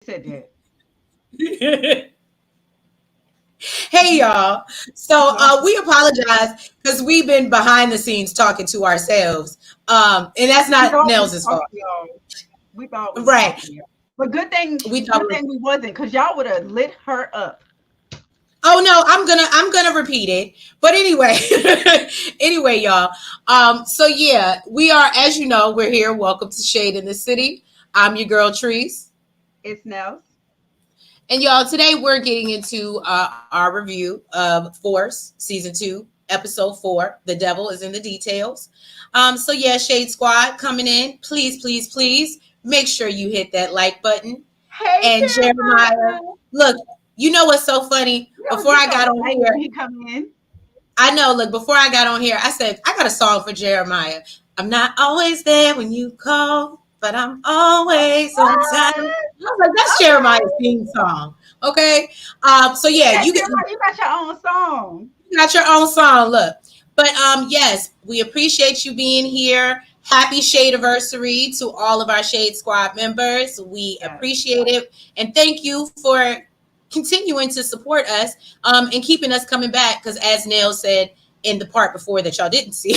said that. Hey y'all. So we apologize because we've been behind the scenes talking to ourselves. And that's We not thought we was Nell's fault. talking to y'all. We thought we was Right. talking to y'all. But We thought good we thing we wasn't, because y'all would have lit her up. Oh no, I'm gonna repeat it. But anyway, anyway, y'all. So yeah, we are, as you know, we're here. Welcome to Shade in the City. I'm your girl Treese. It's Nellz. And y'all, today we're getting into our review of Force Season 2, Episode 4. The Devil is in the Details. So yeah, Shade Squad coming in. Please, please, please make sure you hit that like button. Hey, And Jeremiah, Jeremiah. look, you know what's so funny? Before You I know got we on like here, when he come in. I know, look, before I got on here, I said, I got a song for Jeremiah. I'm not always there when you call, but I'm always on time. I What? was like, that's Jeremiah's Okay. theme song. Okay. So yeah, Yeah, you Jeremiah, you got your own song. got your own song. Look. But yes, we appreciate you being here. Happy Shade anniversary to all of our Shade Squad members. We Yes. appreciate it. And thank you for continuing to support us and keeping us coming back. Because as Neil said in the part before that y'all didn't see,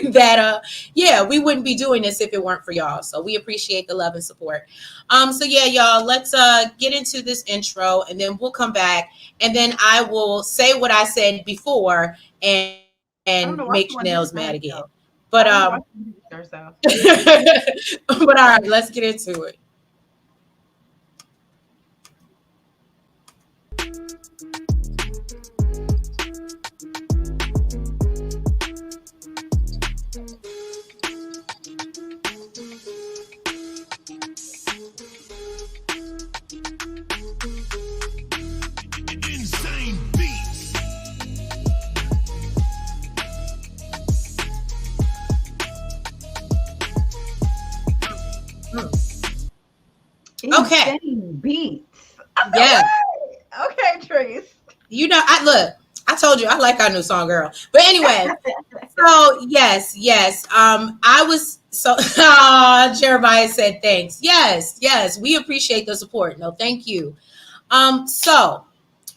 that yeah, we wouldn't be doing this if it weren't for y'all. So we appreciate the love and support. So yeah, y'all, let's get into this intro and then we'll come back and then I will say what I said before and make I don't know Nell's why she mad want to do again. this to herself. But I don't know why she want to do this to herself. but all right, let's get into it. Insane beats. Okay. Insane beats. I said, Yeah. what? Okay, Trace. You know, I look, I told you I like our new song, girl. But anyway, so yes. I was so Jeremiah said thanks. Yes, we appreciate the support. No, thank you. So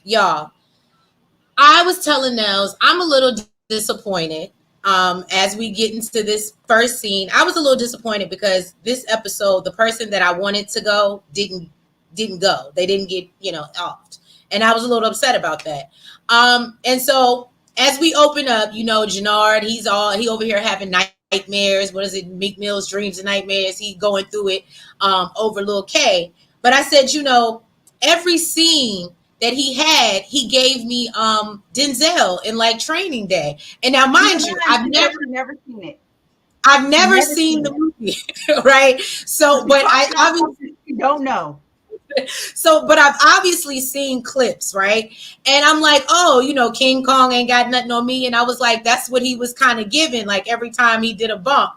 y'all, I was telling Nels I'm a little disappointed. As we get into this first scene, I was a little disappointed because this episode, the person that I wanted to go didn't go. They didn't get, offed. And I was a little upset about that. And so as we open up, Jannard, he over here having nightmares. What is it? Meek Mill's dreams and nightmares. He going through it over Lil K. But I said, every scene that he had, he gave me Denzel in like Training Day. And now, Keep mind in you, mind, she said she never seen it. I've She never never seen seen the it. movie, right? So So, she's but I talking about obviously something she don't know. but I've obviously seen clips, right? And I'm like, oh, King Kong ain't got nothing on me. And I was like, that's what he was kind of giving, like every time he did a bump.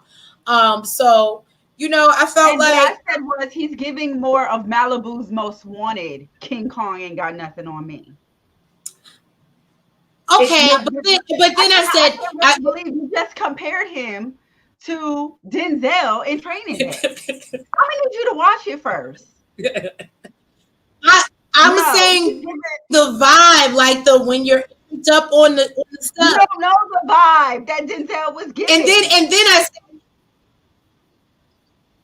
So, I felt And what I like, said was he's giving more of Malibu's Most Wanted. King Kong ain't got nothing on me. It's okay, not. but then I I said, can't really believe you just compared him to Denzel in Training Day. I'm gonna need you to watch it first. I, I'm No, he's saying giving. the vibe, like the when you're up on the You stuff. don't know the vibe that Denzel was And then giving. and then I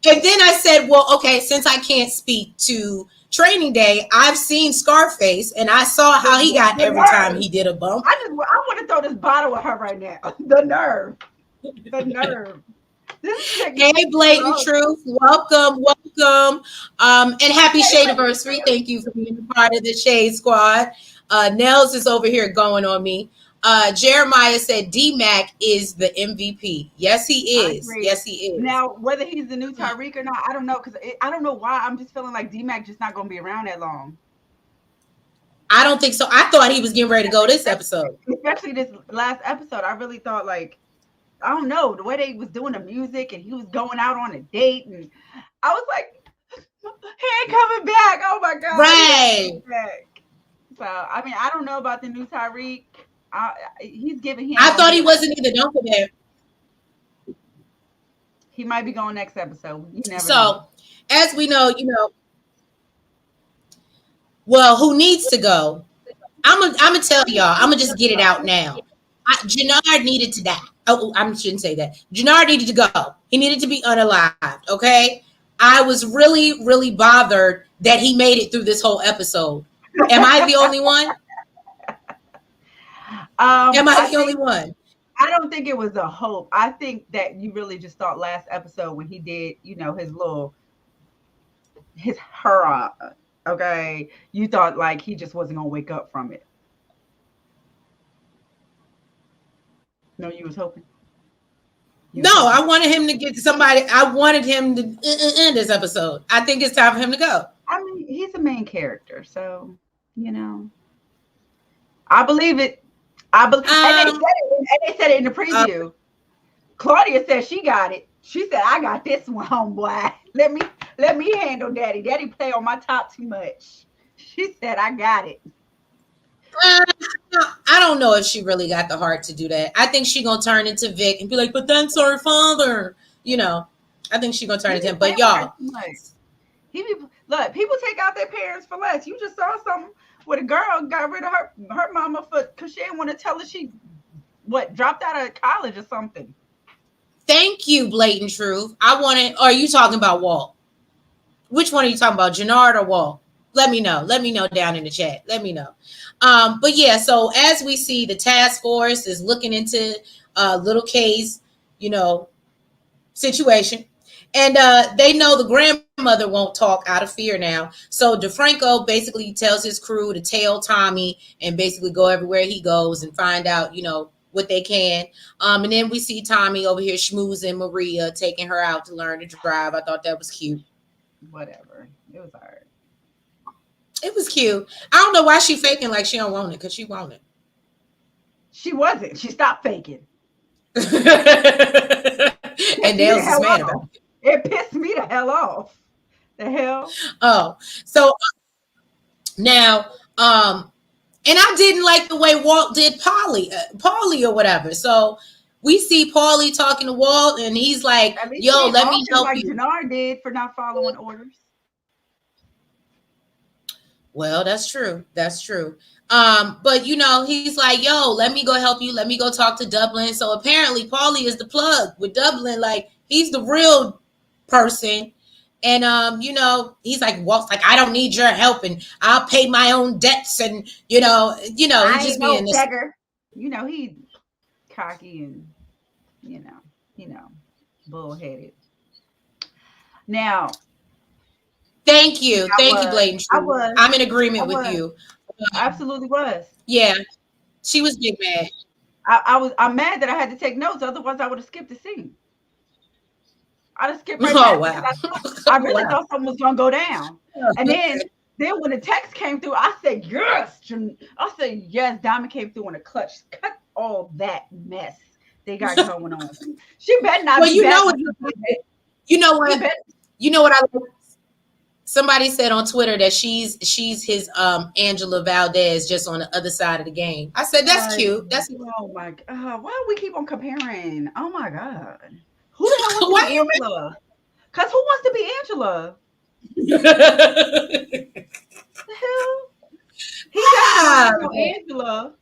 And then I said, well, okay, since I can't speak to Training Day, I've seen Scarface and I saw how he got The every time nerve. he did a bump. I want to throw this bottle at her right now. The nerve. The nerve. This chick is Hey, Blatant gross. Truth, welcome. And happy Hey, Shade lady, anniversary. Thank you for being a part of the Shade Squad. Nels is over here going on me. Jeremiah said D-Mac is the MVP. Yes, he I is. agree. Yes, he is. Now, whether he's the new Tyreek or not, I don't know, because I don't know why. I'm just feeling like D-Mac just not going to be around that long. I don't think so. I thought he was getting ready to go this episode. Especially this last episode. I really thought, like, I don't know, the way they was doing the music and he was going out on a date. And I was like, he ain't coming back. Oh my God. He ain't Right. coming back. So, I mean, I don't know about the new Tyreek. He's giving he ain't I going to thought be he around. wasn't either. Don't forget. He might be going next episode. You never know. So, as we know, Well, who needs to go? I'm gonna tell y'all. I'm gonna just get it out now. Jannard needed to die. Oh, I shouldn't say that. Jannard needed to go. He needed to be unalived. Okay. I was really, really bothered that he made it through this whole episode. Am I the only one? Am I the only one? I don't think it was a hope. I think that you really just thought last episode when he did, his her, okay, you thought like he just wasn't gonna wake up from it. No, you was hoping. No, I wanted him to get to somebody. I wanted him to end this episode. I think it's time for him to go. I mean, he's a main character, so I believe it. And they said it in the preview. Claudia said she got it. She said, "I got this one, homeboy. Let me handle Daddy. Daddy play on my top too much." She said, "I got it." I don't know if she really got the heart to do that. I think she gonna turn into Vic and be like, "But that's our father." I think she gonna turn into him. But y'all, look, people take out their parents for less. You just saw something where a girl got rid of her mama because she didn't want to tell her she dropped out of college or something. Thank you, Blatant Truth. Are you talking about Walt? Which one are you talking about, Jannard or Walt? Let me know. Let me know down in the chat. Let me know. But yeah, so as we see, the task force is looking into little K's, situation. And they know the grandmother won't talk out of fear now. So DeFranco basically tells his crew to tail Tommy and basically go everywhere he goes and find out, what they can. And then we see Tommy over here schmoozing Maria, taking her out to learn to drive. I thought that was cute. Whatever. It was hard. It was cute. I don't know why she faking like she don't want it, because she want it. She wasn't. She stopped faking. And Nellz is mad about it. It pissed me the hell off. The hell? Oh, so now, and I didn't like the way Walt did Paulie or whatever. So we see Paulie talking to Walt, and he's like, "Yo, let me help like you." Jannard did for not following orders. Well, that's true. That's true. But he's like, "Yo, let me go help you. Let me go talk to Dublin." So apparently, Paulie is the plug with Dublin. Like, he's the real person. And he's like, Walt's like, "I don't need your help, and I'll pay my own debts." And he's just being this beggar. He cocky and bullheaded. Now, thank you, Blatant Truth. I'm in agreement with you. I absolutely was. Yeah, she was big mad. I'm mad that I had to take notes. Otherwise, I would have skipped the scene. I'd have skipped right Oh, wow. I really thought something was gonna go down. And then when the text came through, I said, "Yes." I said, "Yes." Diamond came through in a clutch. Cut all that mess they got going on. She better not. Well, you know what? You know what I like? Somebody said on Twitter that she's his Angela Valdez, just on the other side of the game. I said, that's cute. That's oh my god. Why do we keep on comparing? Oh my god. Who the hell wants to be Angela? Because who wants to be Angela? The hell? He got Angela.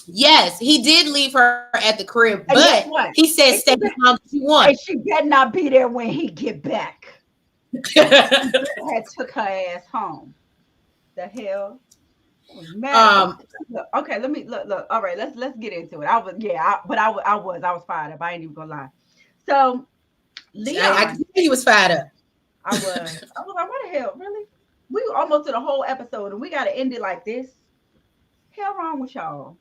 Yes, he did leave her at the crib, but he said, "Stay as long as you want." And she better not be there when he get back. Had took her ass home. The hell? Okay, let me look. All right, let's get into it. I was fired up. I ain't even gonna lie. So Leon, I can see he was fired up. I was like, what the hell? Really? We almost did a whole episode and we gotta end it like this. Hell wrong with y'all.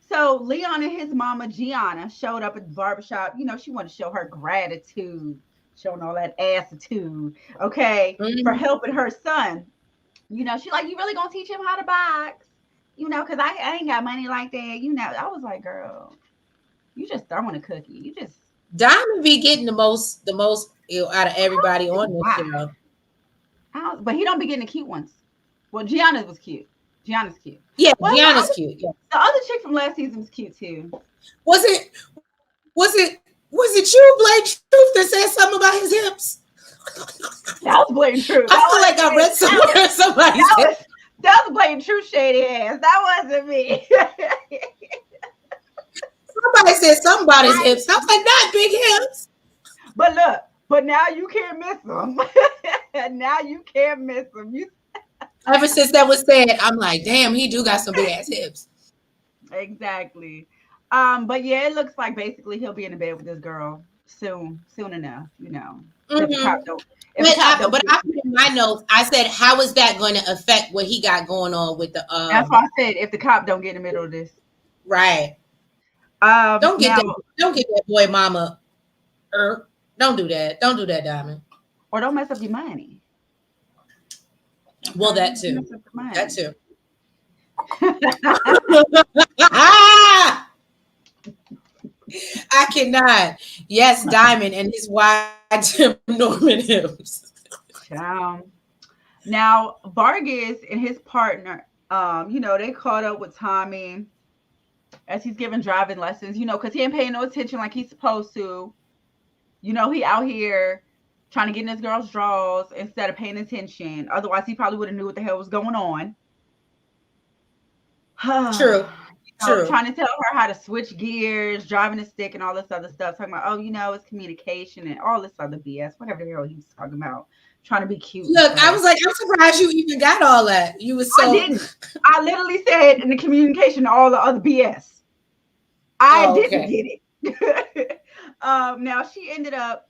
So Leon and his mama Gianna showed up at the barbershop. She wanted to show her gratitude, showing all that attitude, okay, for helping her son. She like, "You really gonna teach him how to box? Because I ain't got money like that." I was like, girl, you just throwing a cookie. You just Diamond be getting the most out of everybody on this show. But he don't be getting the cute ones. Well, Gianna's was cute. Gianna's cute. Yeah, Gianna's cute. Yeah. The other chick from last season was cute too. Was it you, Blake Truth, that said something about his hips? That was blatant truth. I feel like I read somewhere somebody said. That was blatant truth, shady ass. That wasn't me. Somebody said somebody's hips. I was like, not big hips. But look, but now you can't miss them. Now you can't miss them. Ever since that was said, I'm like, damn, he do got some big ass hips. Exactly. But yeah, it looks like basically he'll be in the bed with this girl soon enough, you know. If the cop don't, but I put in my notes, I said, how is that going to affect what he got going on with the That's why I said if the cop don't get in the middle of this. Right. Don't get that boy mama. Don't do that. Don't do that, Diamond. Or don't mess up your money. Well, that too. That too. I cannot. Yes, Diamond and his wide Tim Norman hips. Now, Vargas and his partner, you know, they caught up with Tommy as he's giving driving lessons, you know, because he ain't paying no attention like he's supposed to. You know, he out here trying to get in this girl's drawers instead of paying attention. Otherwise, he probably would have knew what the hell was going on. True. True. Trying to tell her how to switch gears, driving a stick, and all this other stuff. Talking about, oh, you know, it's communication and all this other BS. Whatever the hell he was talking about. Trying to be cute. Look, I was like, I'm surprised you even got all that. You was so. I didn't. I literally said in the communication all the other BS. I didn't get it. Now she ended up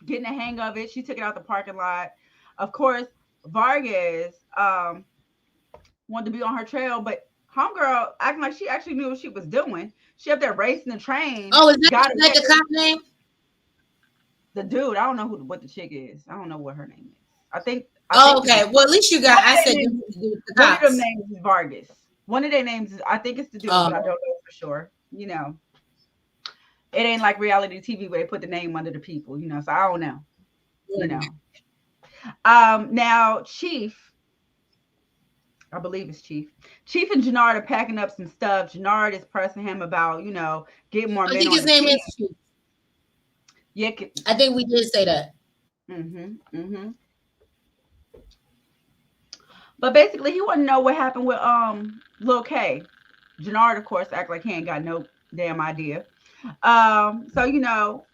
getting a hang of it. She took it out the parking lot. Of course, Vargas wanted to be on her trail, but homegirl acting like she actually knew what she was doing. She up there racing the train. Oh, is that the cop name? The dude, I don't know what the chick is. I don't know what her name is. I think. Okay. Well, at least you got. I said the one of them names is Vargas. One of their names is. I think it's the dude, but I don't know for sure. You know, it ain't like reality TV where they put the name under the people. You know, so I don't know. You know. Now Chief. I believe it's Chief. Chief and Jannard are packing up some stuff. Jannard is pressing him about, you know, getting more men. I think his name is Chief. Yeah, I think we did say that. But basically, he wanted to know what happened with Lil K. Jannard, of course, act like he ain't got no damn idea. So you know,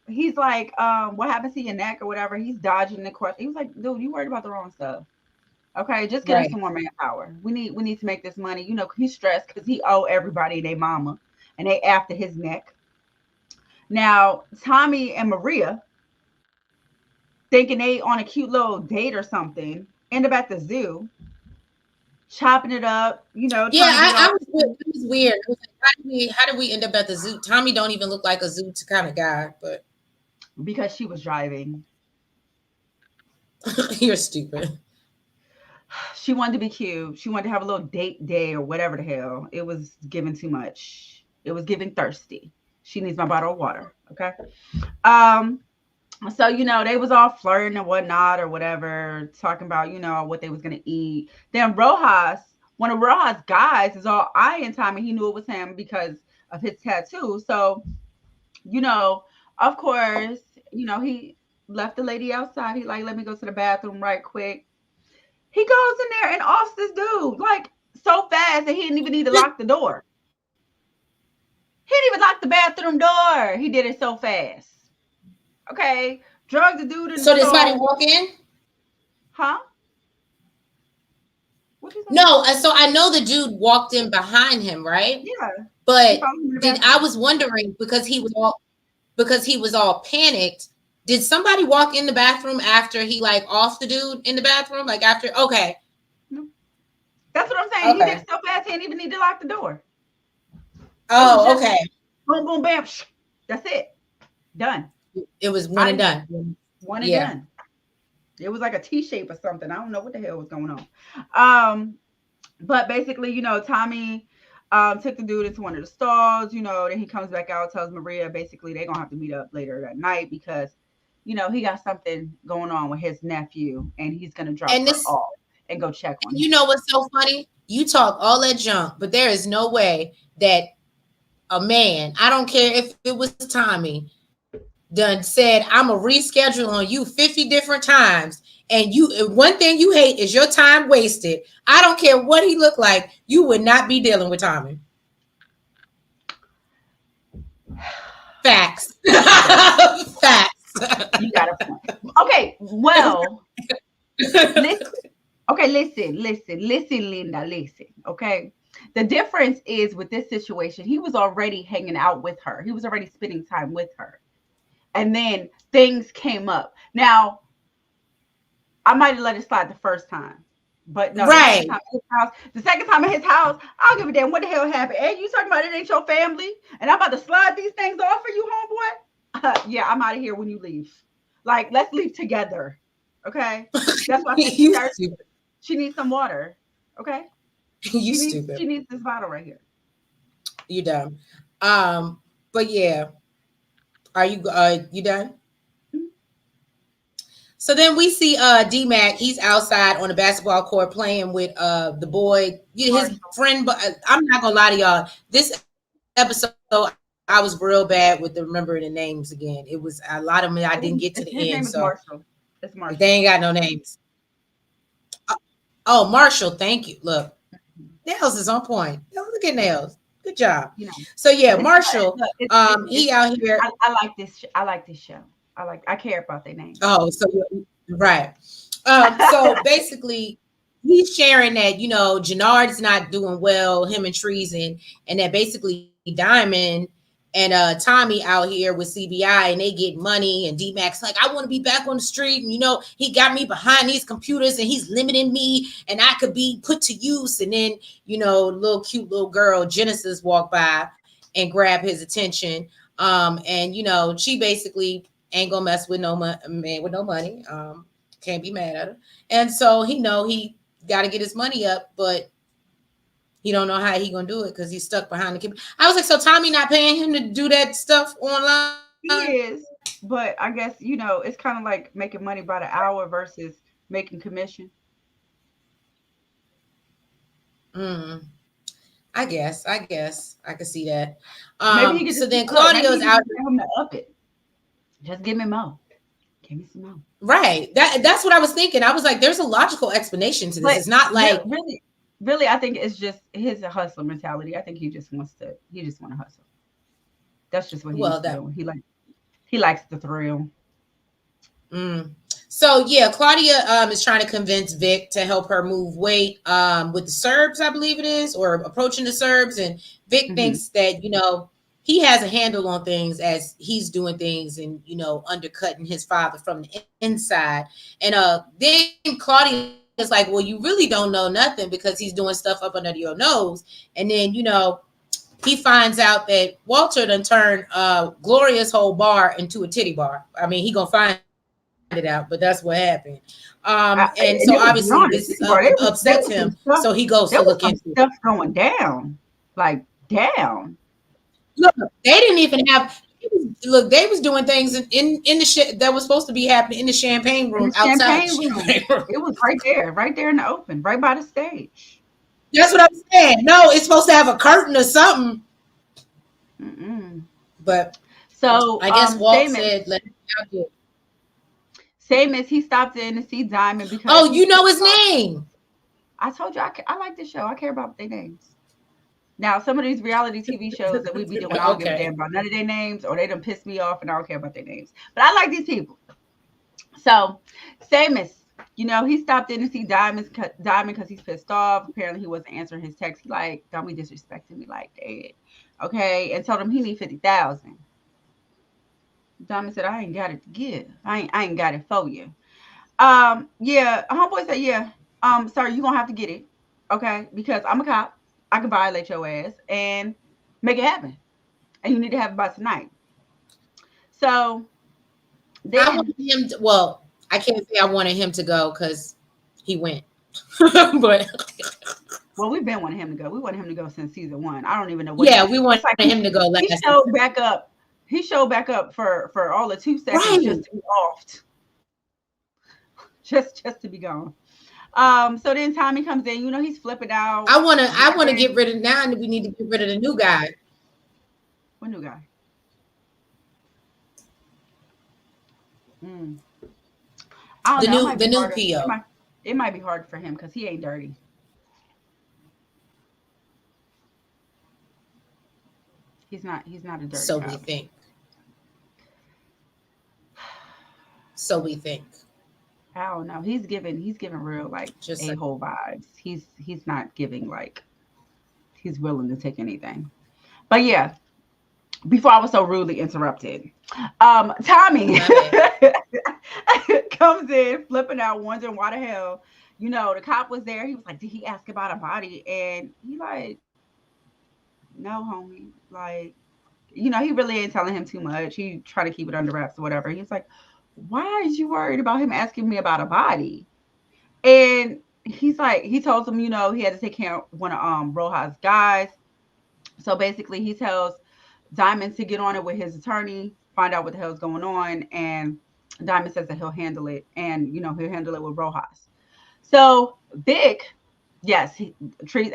he's like, what happened to your neck or whatever? He's dodging the question. He was like, dude, you worried about the wrong stuff. Okay, just get him some more manpower. We need to make this money. You know, he's stressed because he owe everybody their mama, and they after his neck. Now, Tommy and Maria, thinking they on a cute little date or something, end up at the zoo, chopping it up. You know, yeah, it was weird. It was like, how did we end up at the zoo? Tommy don't even look like a zoo kind of guy, but because she was driving. You're stupid. She wanted to be cute. She wanted to have a little date day or whatever the hell. It was giving too much. It was giving thirsty. She needs my bottle of water. Okay. So, you know, they was all flirting and whatnot or whatever, talking about, you know, what they was going to eat. Then Rojas, one of Rojas' guys is all eyeing Tommy. He knew it was him because of his tattoo. So, you know, of course, you know, he left the lady outside. He like, let me go to the bathroom right quick. He goes in there and offs this dude like so fast that he didn't even need to lock the door. He didn't even lock the bathroom door. He did it so fast. Okay, drug the dude in the door. So did somebody walk in? Huh? No, so I know the dude walked in behind him, right? Yeah. But I was wondering because he was all panicked. Did somebody walk in the bathroom after he like off the dude in the bathroom? Like after, okay. That's what I'm saying. Okay. He did so fast, he didn't even need to lock the door. Oh, okay. Boom, boom, bam. That's it. Done. It was one and done. One and done. It was like a T shape or something. I don't know what the hell was going on. But basically, you know, Tommy took the dude into one of the stalls, you know, then he comes back out, tells Maria basically they're gonna have to meet up later that night because, you know, he got something going on with his nephew and he's gonna drop her off and go check on him. You know what's so funny? You talk all that junk, but there is no way that a man, I don't care if it was Tommy, done said, I'm going to reschedule on you 50 different times. And one thing you hate is your time wasted. I don't care what he looked like. You would not be dealing with Tommy. Facts. Facts. You got a point. Okay, well, listen. Okay, listen, Linda, listen. Okay. The difference is with this situation, he was already hanging out with her. He was already spending time with her. And then things came up. Now, I might have let it slide the first time. But no, right. The second time at his house, I don't give a damn what the hell happened. And you talking about it ain't your family, and I'm about to slide these things off for you, homeboy. Yeah, I'm out of here when you leave. Like, let's leave together. Okay? That's why she needs some water. Okay? Stupid. She needs this bottle right here. You dumb. But yeah. Are you done? So then we see D-Mac. He's outside on the basketball court playing with the boy, his friend. But I'm not gonna lie to y'all. This episode, I was real bad with remembering the names again. It was a lot of them I didn't get to the end. So Marshall. It's Marshall. They ain't got no names. Oh, Marshall. Thank you. Look, Nellz is on point. Look at Nellz. Good job. So yeah, Marshall. He out here. I like this. I like this show. I care about their names. Oh, so right. So basically, he's sharing that Jannard's not doing well, him and Treason, and that basically Diamond and Tommy out here with CBI, and they get money. And D-Mac's like, I want to be back on the street, and he got me behind these computers, and he's limiting me, and I could be put to use. And then cute little girl Genesis walk by and grab his attention, and she basically ain't gonna mess with no man with no money. Can't be mad at her. And so he got to get his money up, but he don't know how he gonna do it because he's stuck behind the computer. I was like, so Tommy not paying him to do that stuff online? He is, but I guess it's kind of like making money by the hour versus making commission. I guess I could see that. Maybe he could so then Claudio's out him to up it. Just give me more. Give me some more. Right. That's what I was thinking. I was like, there's a logical explanation to this. But it's not like really, I think it's just his hustler mentality. I think he just want to hustle. That's just what he's doing. He likes the thrill. So yeah, Claudia is trying to convince Vic to help her move weight with the Serbs, I believe it is, or approaching the Serbs. And Vic thinks that, he has a handle on things as he's doing things and, undercutting his father from the inside. And then Claudia is like, well, you really don't know nothing because he's doing stuff up under your nose. And then, he finds out that Walter done turned Gloria's whole bar into a titty bar. I mean, he gonna find it out, but that's what happened. And so obviously this upsets him. So he goes to look into stuff going down, like down. Look, they didn't even have. Look, they was doing things in the shit that was supposed to be happening in the champagne room outside. It was right there in the open, right by the stage. That's what I'm saying. No, it's supposed to have a curtain or something. But so I guess Walt said, "Let him out here." Same as he stopped in to see Diamond because. Oh, you know his name. I told you I like this show. I care about their names. Now, some of these reality TV shows that we be doing, I don't give a damn about none of their names, or they done piss me off, and I don't care about their names. But I like these people. So, Seamus, he stopped in to see Diamond because he's pissed off. Apparently, he wasn't answering his text. He like, don't be disrespecting me like that, okay? And told him he need $50,000. Diamond said, I ain't got it to give. I ain't got it for you. Yeah, homeboy said, yeah. Sir, you gonna have to get it, okay? Because I'm a cop. I can violate your ass and make it happen. And you need to have it by tonight. So then I wanted him to, I can't say I wanted him to go because he went. But we've been wanting him to go. We wanted him to go since season 1. I don't even know what. Yeah, we wanted him to go last. He showed back up for all the 2 seconds just to be offed. Just to be gone. So then Tommy comes in, he's flipping out. I wanna get rid of now, and we need to get rid of the new guy. What new guy? Mm. I don't The know. It new might be the new harder. PO. It might be hard for him because he ain't dirty. He's not a dirty So we cop. think. So we think. I don't know. He's giving real like Just like, a-hole vibes. He's not giving like he's willing to take anything. But yeah, before I was so rudely interrupted. Tommy my bad. comes in flipping out, wondering why the hell, the cop was there. He was like, did he ask about a body? And he like, no, homie. Like, he really ain't telling him too much. He tried to keep it under wraps or whatever. He's like, why is you worried about him asking me about a body? And he's like, he tells him, he had to take care of one of Rojas guys. So basically he tells Diamond to get on it with his attorney, find out what the hell's going on, and Diamond says that he'll handle it, and he'll handle it with Rojas. So Vic, yes,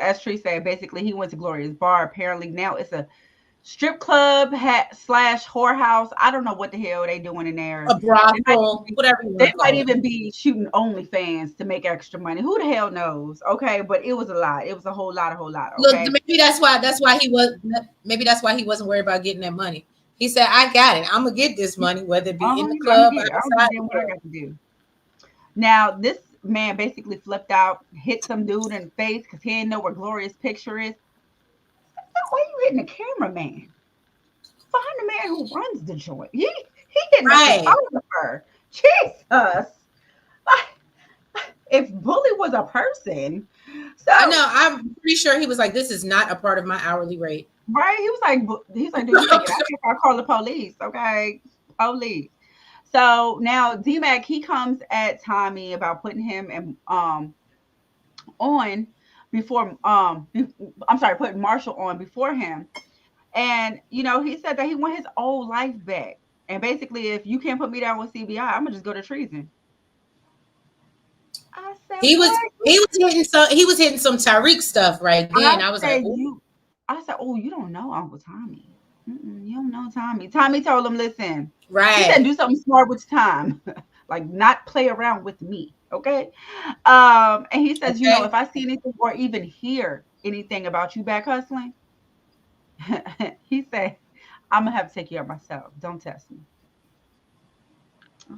as Tree said, basically he went to Gloria's bar. Apparently now it's a strip club slash whorehouse. I don't know what the hell they doing in there. A brothel, whatever you want They to might call it. even be shooting OnlyFans to make extra money. Who the hell knows? Okay, but it was a lot. It was a whole lot. Look, Okay. maybe that's why he was. Maybe that's why he wasn't worried about getting that money. He said, "I got it. I'm gonna get this money, whether it be in the I'm gonna club get or it. I'm gonna outside." do what I got to do. Now this man basically flipped out, hit some dude in the face because he didn't know where Gloria's picture is. Why are you hitting the cameraman? Find the man who runs the joint. He hitting a Right. photographer. Jesus. If Bully was a person, so I know. I'm pretty sure he was like, "This is not a part of my hourly rate." right, he's like, dude, you better get out of here. I'll call the police. Okay, police. So now D-Mac, he comes at Tommy about putting him and on before I'm sorry, putting Marshall on before him. And he said that he want his old life back. And basically, if you can't put me down with CBI, I'm gonna just go to treason. I said, He was what? he was hitting some Tariq stuff right I then. I was like, said "Ooh, you. I said, oh, you don't know Uncle Tommy. You don't know Tommy. Tommy told him, listen. He said, right, do something smart with time, like not play around with me, okay? And he says, okay." if I see anything or even hear anything about you back hustling, he said, I'm gonna have to take you out myself. Don't test me.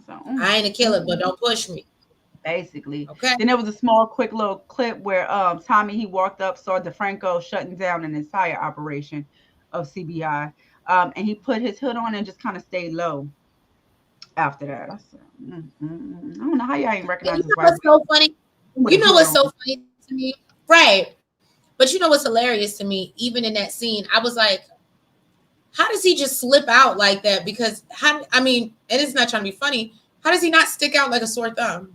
So, I ain't a killer, but don't push me. basically. Okay. Then there was a small, quick little clip where Tommy he walked up, saw DeFranco shutting down an entire operation of CBI, and he put his hood on and just kind of stayed low after that. I said, I don't know how y'all ain't And recognize you his know wife what's so funny? with You a know hood what's on. so funny to me? Right. But you know what's hilarious to me? Even in that scene, I was like, how does he just slip out like that? Because I mean, and it's not trying to be funny. How does he not stick out like a sore thumb?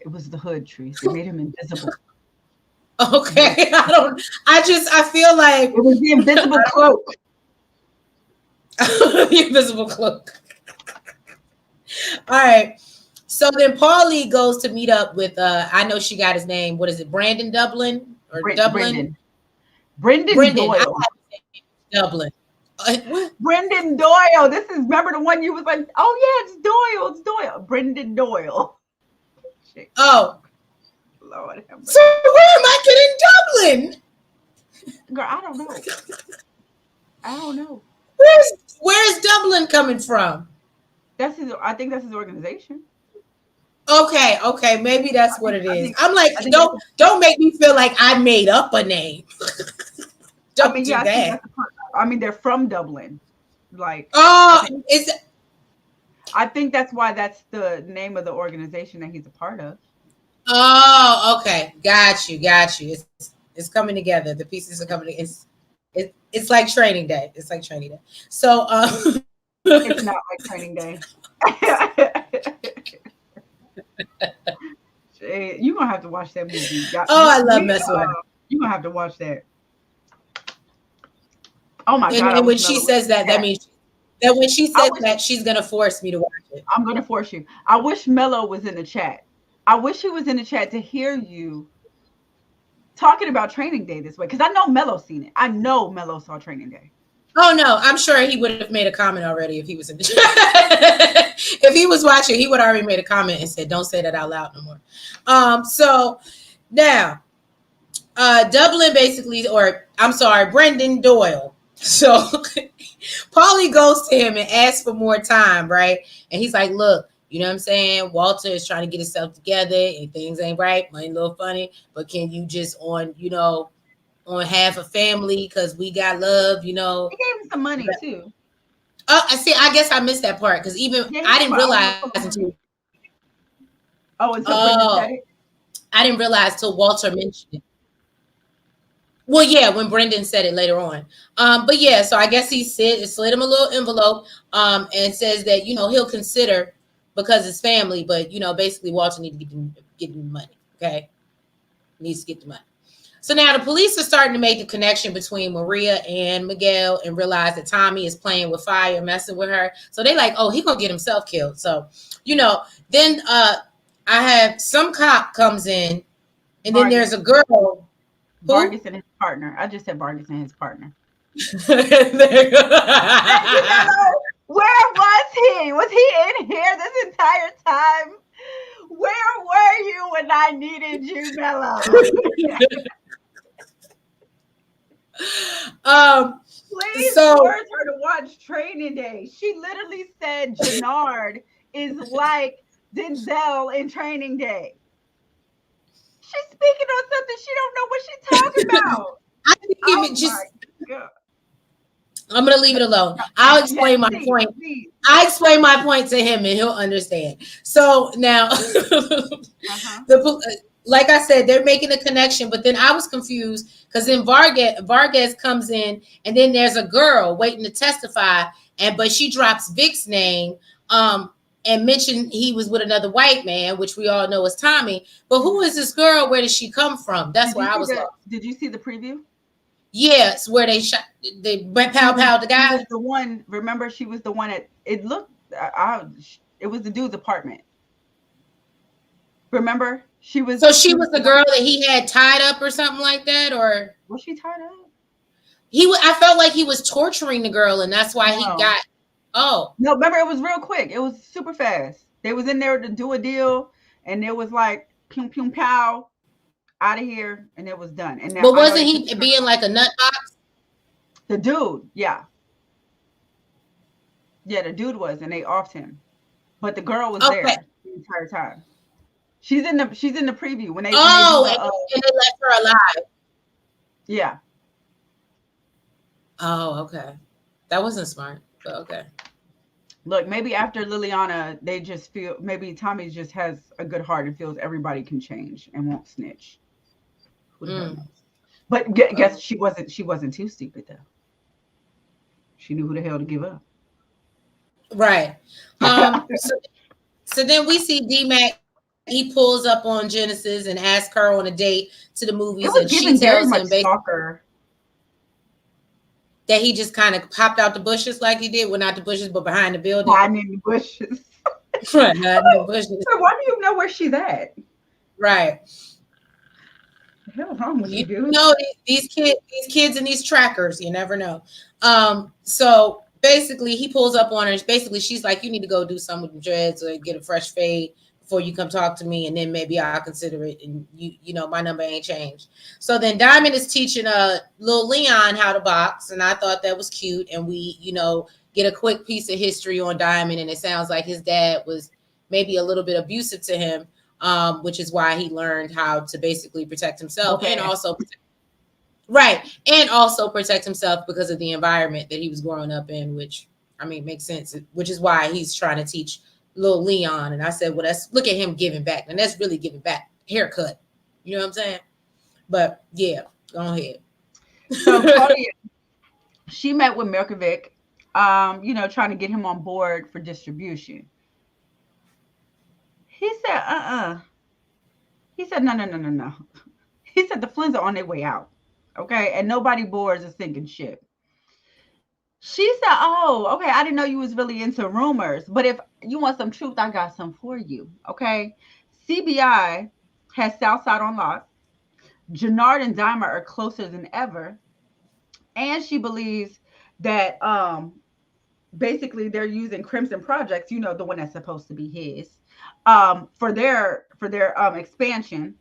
It was the hood trees. It made him invisible. Okay. I feel like It was the invisible cloak. the invisible cloak. All right. So then Paulie goes to meet up with I know she got his name. What is it? Brandon Dublin or Dublin? Brendan Brendan. I Doyle. Dublin. What? Brendan Doyle. This is remember the one you was like, oh yeah, it's Doyle. It's Doyle. Brendan Doyle. Shit. Oh. Lord have So mercy. where am I getting Dublin? Girl, I don't know. I don't know. Where's Dublin coming from? I think that's his organization. Okay, maybe that's what it is. I'm like, I think don't make me feel like I made up a name. Don't do I think that. they're from Dublin. Like, Oh, I think that's why that's the name of the organization that he's a part of. oh, okay. Got you. It's coming together. The pieces are coming. It's like training day. It's like training day. So It's not like training day. You're gonna have to watch that movie. I love messing with her. You're gonna have to watch that. Oh my god! And when she says that, that means that when she says that, she's gonna force me to watch it. I'm gonna force you. I wish Mello was in the chat. I wish he was in the chat to hear you talking about Training Day this way, because I know Mello's seen it. I know Mello saw Training Day. Oh no, I'm sure he would have made a comment already if he was in the chat. If he was watching, he would have already made a comment and said, "Don't say that out loud no more." So now, Dublin basically, or I'm sorry, Brendan Doyle. So Paulie goes to him and asks for more time, right? And he's like, "Look, you know what I'm saying? Walter is trying to get himself together, and things ain't right, money a little funny. But can you just on half a family because we got love, He gave him some money too. Oh, I see. I guess I missed that part because even I didn't realize until until Brendan said it. I didn't realize till Walter mentioned it. Well, yeah, when Brendan said it later on. But yeah, so I guess he slid him a little envelope, and says that he'll consider because it's family, but basically Walter needs to get the money. Okay, needs to get the money. So now the police are starting to make the connection between Maria and Miguel and realize that Tommy is playing with fire, messing with her. So they like, oh, he gonna get himself killed. So, then I have some cop comes in, and then there's a girl. Vargas and his partner. I just said Vargas and his partner. Where was he? Was he in here this entire time? Where were you when I needed you, Mello? Please force her to watch Training Day. She literally said Jannard is like Denzel in Training Day. She's speaking on something she don't know what she's talking about. I think I'm gonna leave it alone. I'll explain my point. I explain my point to him, and he'll understand. So now, like I said, they're making a connection, but then I was confused because then Vargas comes in, and then there's a girl waiting to testify, but she drops Vic's name, and mentioned he was with another white man, which we all know is Tommy. But who is this girl? Where did she come from? That's where I was lost. Did you see the preview? Yes, where they went pow the guy. She was the one. Remember, she was the one it was the dude's apartment. Remember, she was the girl that he had tied up or something like that, or was she tied up? I felt like he was torturing the girl, and that's why he got. Oh no! Remember, it was real quick. It was super fast. They was in there to do a deal, and it was like pew pew pow, out of here, and it was done. And now, but wasn't he being like a nut box? The dude, yeah, the dude was, and they offed him, but the girl was there the entire time. She's in the preview when they and they left her alive. Yeah. Oh, okay. That wasn't smart, but okay. Look, maybe after Liliana, they just feel maybe Tommy just has a good heart and feels everybody can change and won't snitch. Who the hell knows? But guess she wasn't too stupid though. She knew who the hell to give up. Right. So then we see D-Mac. He pulls up on Genesis and asks her on a date to the movies, and she tells him basically that he just kind of popped out the bushes like he did. Well, not the bushes, but behind the building. Behind the bushes. Right, behind the bushes. So why do you know where she's at? Right. What the hell wrong with you, dude? These kids and these trackers, you never know. So basically he pulls up on her. Basically, she's like, you need to go do something with the dreads or get a fresh fade before you come talk to me, and then maybe I'll consider it. And my number ain't changed. So then Diamond is teaching little Leon how to box, and I thought that was cute. And we, get a quick piece of history on Diamond, and it sounds like his dad was maybe a little bit abusive to him, which is why he learned how to basically protect himself and also protect himself because of the environment that he was growing up in, which makes sense. Which is why he's trying to teach little Leon. And I said, well, look at him giving back. And that's really giving back. Haircut. You know what I'm saying? But yeah, go ahead. So Claudia, she met with Milkovic, trying to get him on board for distribution. He said, He said, no. He said the Flins are on their way out. Okay. And nobody boards a sinking ship. She said, oh, okay, I didn't know you was really into rumors, but if you want some truth, I got some for you, okay? CBI has Southside on lock. Jannard and Dimer are closer than ever. And she believes that basically they're using Crimson Projects, you know, the one that's supposed to be his, for their expansion.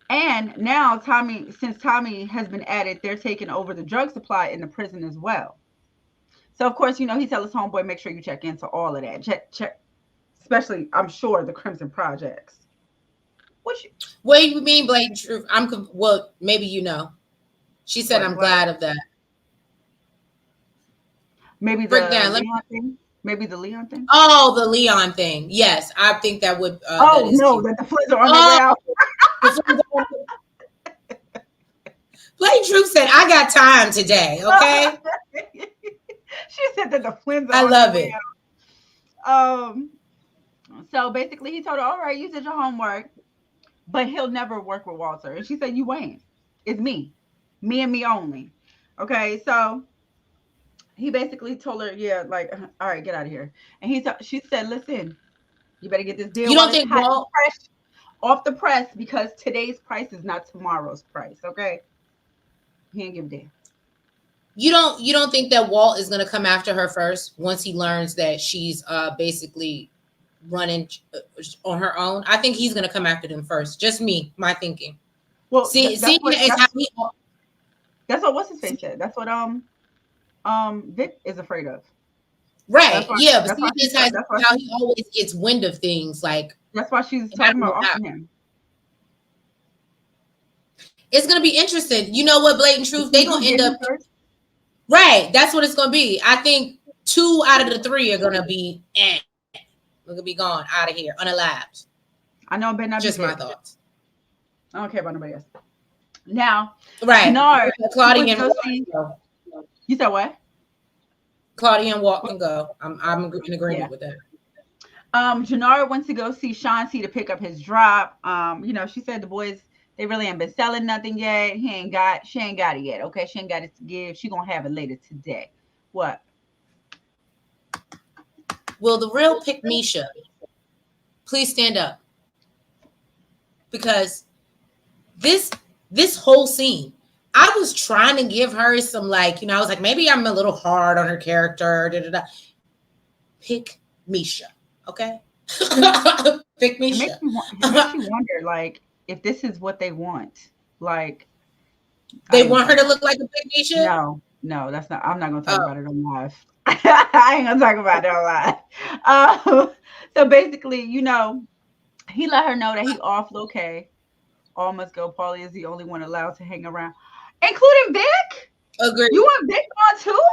And now Tommy, since Tommy has been added, they're taking over the drug supply in the prison as well. So of course, you know, he tells his homeboy, make sure you check into all of that. Check, especially I'm sure the Crimson Projects. Which What do you mean, blatant truth? Well, maybe you know. She said, what "I'm what glad of that." maybe Break the down. Leon thing? Maybe the Leon thing? Oh, the Leon thing. Yes, I think that would that Oh is no, cute. that the Flint's are on their way Oh, out. blatant truth said, "I got time today." Okay, She said that the Flint's I are on their love way it. out. So basically he told her, all right, you did your homework, but he'll never work with Walter. And she said, you ain't. It's me. Me and me only. Okay, so he basically told her, yeah, like, all right, get out of here. And she said, listen, you better get this deal You while don't it's think hot and Walt? fresh off the press because today's price is not tomorrow's price. Okay, he ain't give a damn. You don't think that Walt is gonna come after her first once he learns that she's basically running on her own? I think he's gonna come after them first. Just me, my thinking. Well, Seeing as how he that's what what's his face said. That's what Vic is afraid of. right, That's why yeah, but that's seeing why she's as that's why how he always gets wind of things, like, that's why she's and I talking don't know about how. offing him. It's gonna be interesting. You know what, blatant If truth? They he gonna do end get up him first, right. That's what it's gonna be. I think 2 out of the 3 are gonna be we're gonna be gone out of here, unalived. I know it better not be Just my Vic. thoughts. I don't care about nobody else. Now, Right. Janard, he went Claudia to and go Walt see. can go. You said what? Claudia and Walt can go. I'm in Yeah. agreement with that. Janard went to go see Shanti to pick up his drop. You know, she said the boys they really ain't been selling nothing yet. She ain't got it yet. Okay, she ain't got it to give. She gonna have it later today. What? Will the real pick Misha please stand up? Because this this whole scene, I was trying to give her some, like, I was like, maybe I'm a little hard on her character. Da, da, da. Pick Misha, okay? Pick Misha. It makes you wonder, like, if this is what they want. Like, I They ain't gonna want her talk. to look like a Pick Misha. No, no, that's not. I'm not gonna talk Oh, about it on live. I ain't gonna talk about it on live. So basically, you know, he let her know that he off low-key. All must go. Paulie is the only one allowed to hang around, including Vic. You agree. want Vic on too?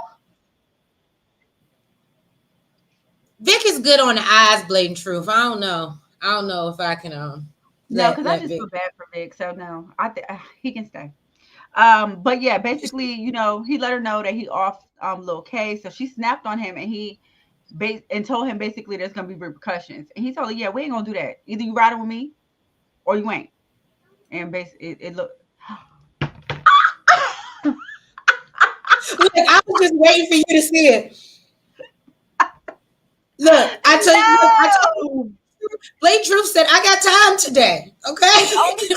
Vic is good on the eyes, blatant truth. I don't know. I don't know if I can No, let because I let just Vic. feel bad for Vic. So no, I think he can stay. But yeah, basically, you know, he let her know that he off Lil K. So she snapped on him, and and told him basically there's gonna be repercussions. And he told her, yeah, we ain't gonna do that. Either you riding with me or you ain't. And basically, it looked. Look, I was just waiting for you to see it. Look, I told No, you, Blake Truth said, I got time today. he's only. Okay.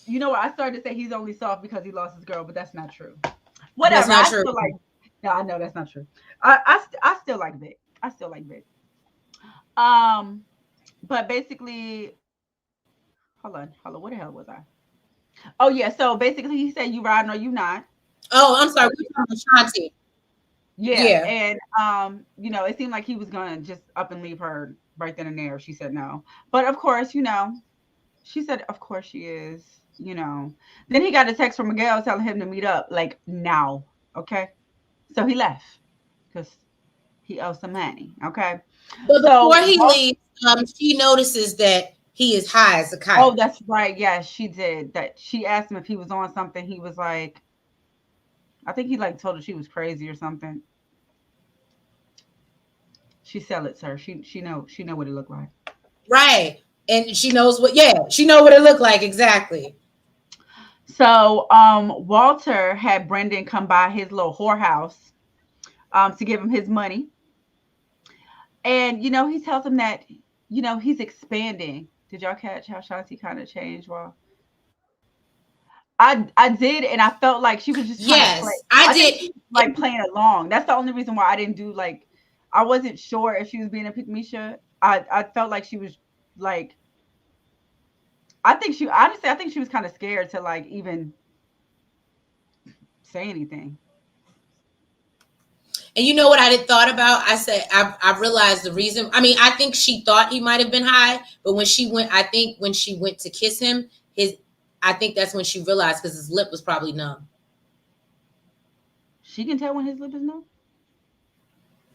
You know what? I started to say he's only soft because he lost his girl, but that's not true. That's Whatever. not I true. still like. No, I know that's not true. I still like Vic. I still like Vic. Um, but basically, hold on. What the hell was I? Oh yeah. So basically, he said you riding or you not. Oh, I'm sorry. We're talking about Shanti. Yeah, Yeah. and you know, it seemed like he was gonna just up and leave her right then and there. She said no, but of course, you know, she said, of course she is. You know, then he got a text from Miguel telling him to meet up like now. Okay, so he left because he owes some money. Okay, But before so he leaves, she notices that he is high as a oh, kite. that's right. Yeah, she did that. She asked him if he was on something. He was like, I think he like told her she was crazy or something. She sell it, sir. She know what it looked like. Right. And she knows she know what it looked like exactly. So Walter had Brendan come by his little whorehouse to give him his money. And you know, he tells him that, you know, he's expanding. Did y'all catch how Shanti kind of changed while I did, and I felt like she was just trying to play. Yes, I I think did. she was like playing along. That's the only reason why I didn't do like. I wasn't sure if she was being a pick me shit. I felt like she was like. I think she honestly. I think she was kind of scared to like even say anything. And you know what I did thought about? I said I realized the reason. I mean, I think she thought he might have been high, but when she went, I think when she went to kiss him, I think that's when she realized because his lip was probably numb. She can tell when his lip is numb.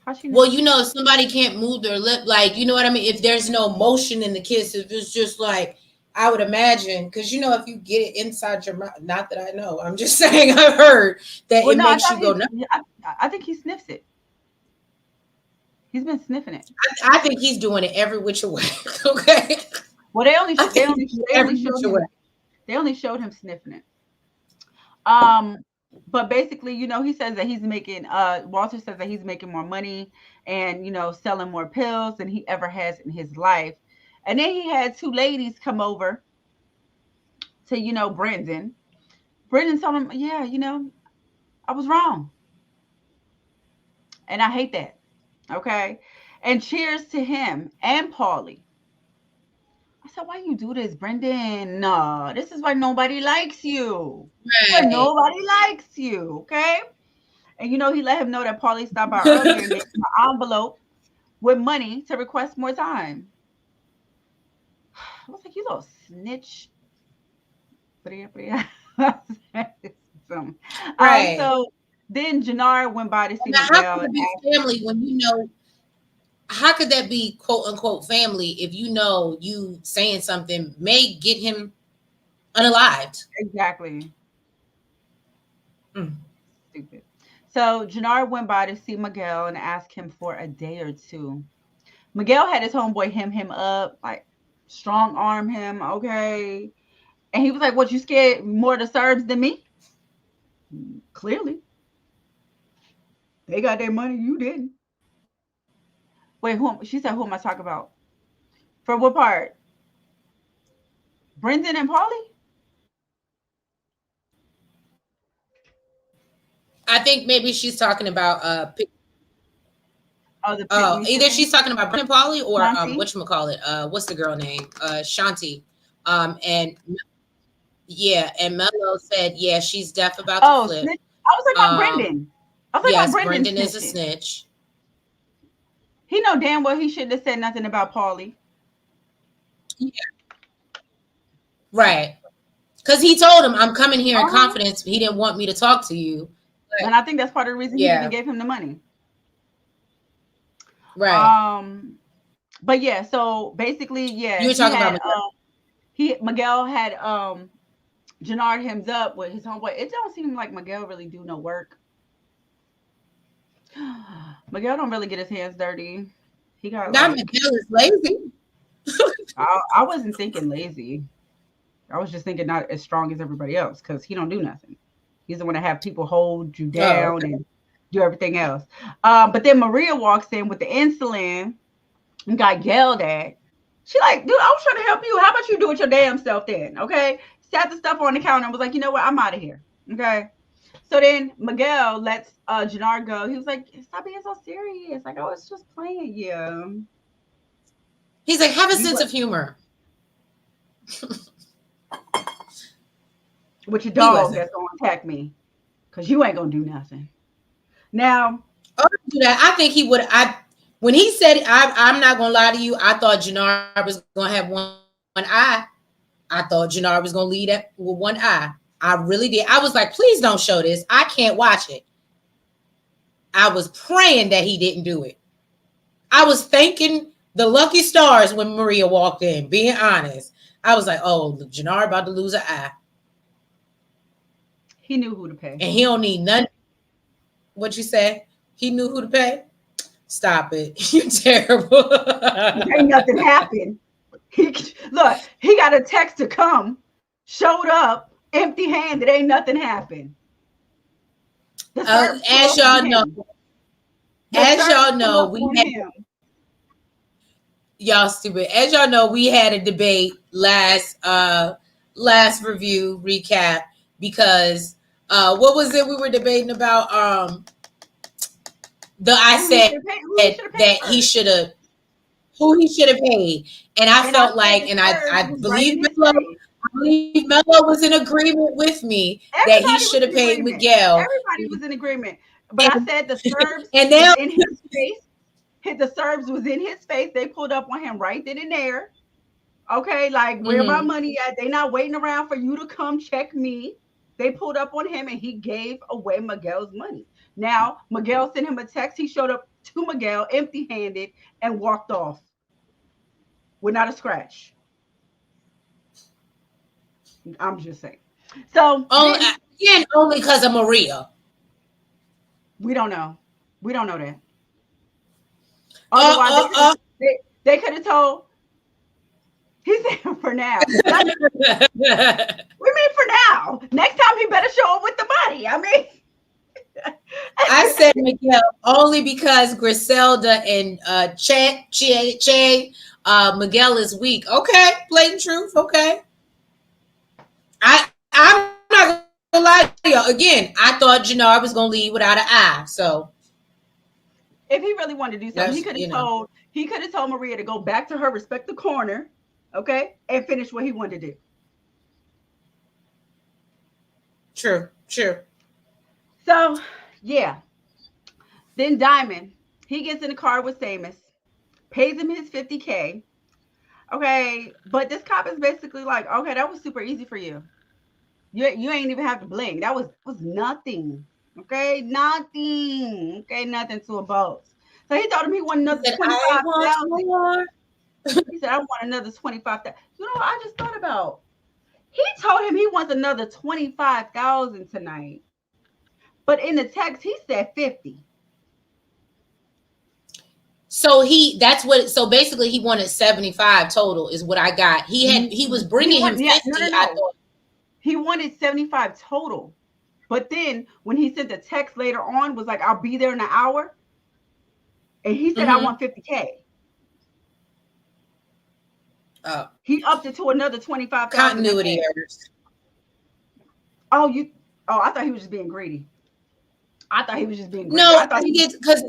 How she Well, know? you know, if somebody can't move their lip, like, you know what I mean? If there's no motion in the kiss, if it's just like, I would imagine, because, you know, if you get it inside your mouth, not that I know, I'm just saying I've heard that Well, it no, I makes thought you go he. nuts. I think he sniffs it. He's been sniffing it. I think he's doing it every which way. Okay. Well, they only I they think he's only doing it they every only which showed way. him they only showed him sniffing it. Um, but basically, he says that he's making Walter says that he's making more money and selling more pills than he ever has in his life. And then he had two ladies come over to, Brendan. Brendan told him, yeah, I was wrong. And I hate that. Okay. And cheers to him and Paulie. I said, why you do this, Brendan? No, this is why nobody likes you. Why Right. nobody likes you. Okay. And he let him know that Paulie stopped by earlier and gave him an envelope with money to request more time. I was like, you little snitch. So, Right. so then Jannar went by to see Now, how Miguel could and it be asked him. family when you know? How could that be quote unquote family if you know you saying something may get him unalived? Exactly. Mm. Stupid. So Jannar went by to see Miguel and asked him for a day or two. Miguel had his homeboy him up, like strong arm him, okay. And he was like, what, you scared more of the Serbs than me? Clearly. They got their money, you didn't. Wait, she said, who am I talking about? For what part? Brendan and Paulie? I think maybe she's talking about Oh, the pick me either thing? she's talking about Brendan Polly or Shanti? whatchamacallit, what's the girl name? Shanti. And yeah, and Mello said, yeah, she's deaf about the Oh, flip. snitch. I was talking about Um, Brendan. I was talking about yes, Brendan Brendan is a snitching. snitch. He know damn well he shouldn't have said nothing about Paulie. Yeah. Right. Because he told him, I'm coming here in Uh-huh. confidence. He didn't want me to talk to you. But And I think that's part of the reason he even yeah, gave him the money. right. Um, but yeah, so basically, yeah, You were talking about Miguel. Miguel had Jannard him up with his homeboy. It don't seem like Miguel really do no work. Miguel don't really get his hands dirty. He got Not like Miguel is lazy. I wasn't thinking lazy. I was just thinking not as strong as everybody else because he don't do nothing. He's the one to have people hold you Oh, down okay. and do everything else. But then Maria walks in with the insulin and got yelled at. She like, dude, I was trying to help you. How about you do it your damn self then? Okay. Sat the stuff on the counter and was like, you know what? I'm out of here. Okay. So then Miguel lets Jannar go. He was like, stop being so serious. Like, oh, it's just playing. Yeah. He's like, have a You sense of humor. with your He dog wasn't. that's gonna attack me. Cause you ain't gonna do nothing. Now, Oh, do that. I think he would. When he said, I'm not gonna lie to you, I thought Jannar was gonna have one eye. I thought Jannar was gonna lead it with one eye. I really did. I was like, please don't show this. I can't watch it. I was praying that he didn't do it. I was thanking the lucky stars when Maria walked in, being honest. I was like, oh, Jannar about to lose an eye. he knew who to pay. And he don't need none. What you say? He knew who to pay? Stop it. You're terrible. Ain't nothing happened. Look, he got a text to come, showed up, empty handed. Ain't nothing happened. The search pull As up on y'all know, him. The search pull up we on had him. y'all stupid. As y'all know, we had a debate last review recap because what was it we were debating about? I said that he should have who he should have paid, and I felt like, and I believe Mello. I believe Mello was in agreement with me that he should have paid Miguel. Everybody was in agreement. But I said the Serbs and now, was in his face. The Serbs was in his face. They pulled up on him right then and there. Okay, like where my money at? They not waiting around for you to come check me. They pulled up on him and he gave away Miguel's money. Now Miguel sent him a text. He showed up to Miguel empty-handed and walked off with not a scratch. I'm just saying. So again, only because of Maria. We don't know. We don't know that. Otherwise, they could have told. He said for now. We mean for now. Next time he better show up with the money. I mean. I said Miguel only because Griselda and Che Miguel is weak. Okay, blatant truth. Okay. I'm not gonna lie to you. Again, I thought I was gonna leave without an eye. So if he really wanted to do something, he could have told Maria to go back to her respective corner, okay, and finish what he wanted to do. True. So yeah. Then Diamond, he gets in the car with Samus, pays him his $50K. Okay, but this cop is basically like, okay, that was super easy for you. You ain't even have to blink. That was nothing. Okay, nothing. Okay, nothing to a boast. So he told him he wanted another 25,000. He said, I want another 25,000. You know what I just thought about? He told him he wants another 25,000 tonight. But in the text, he said 50. So basically he wanted 75 total is what I got. He was bringing him 50. No. I thought he wanted 75 total. But then when he sent the text later on, was like, I'll be there in an hour. And he said, I want 50K. He upped it to another 25,000. Continuity errors. I thought he was just being greedy. No, because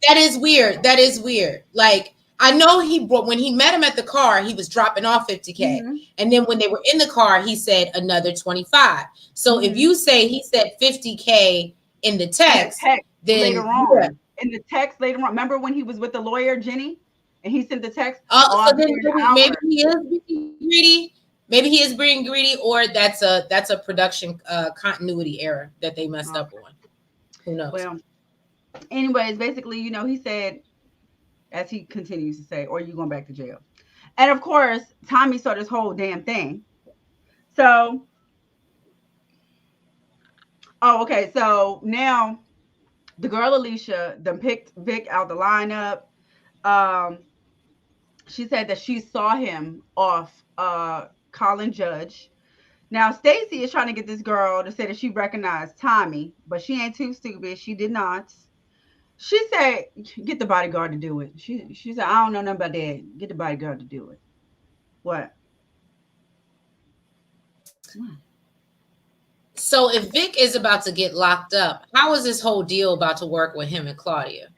that is weird. That is weird. Like, I know when he met him at the car, he was dropping off 50K. And then when they were in the car, he said another 25. So if you say he said 50K in the text, then later on. In the text later on. Remember when he was with the lawyer, Jenny? And he sent the text. So then maybe he is being greedy. Maybe he is being greedy, or that's a production continuity error that they messed up on. Who knows? Well, anyways, basically, he said, as he continues to say, or you going back to jail. And of course, Tommy saw this whole damn thing. So, okay. So now the girl Alicia then picked Vic out the lineup. She said that she saw him off Colin Judge. Now, Stacy is trying to get this girl to say that she recognized Tommy, but she ain't too stupid. She did not. She said, get the bodyguard to do it. She said, I don't know nothing about that. Get the bodyguard to do it. What? So if Vic is about to get locked up, how is this whole deal about to work with him and Claudia?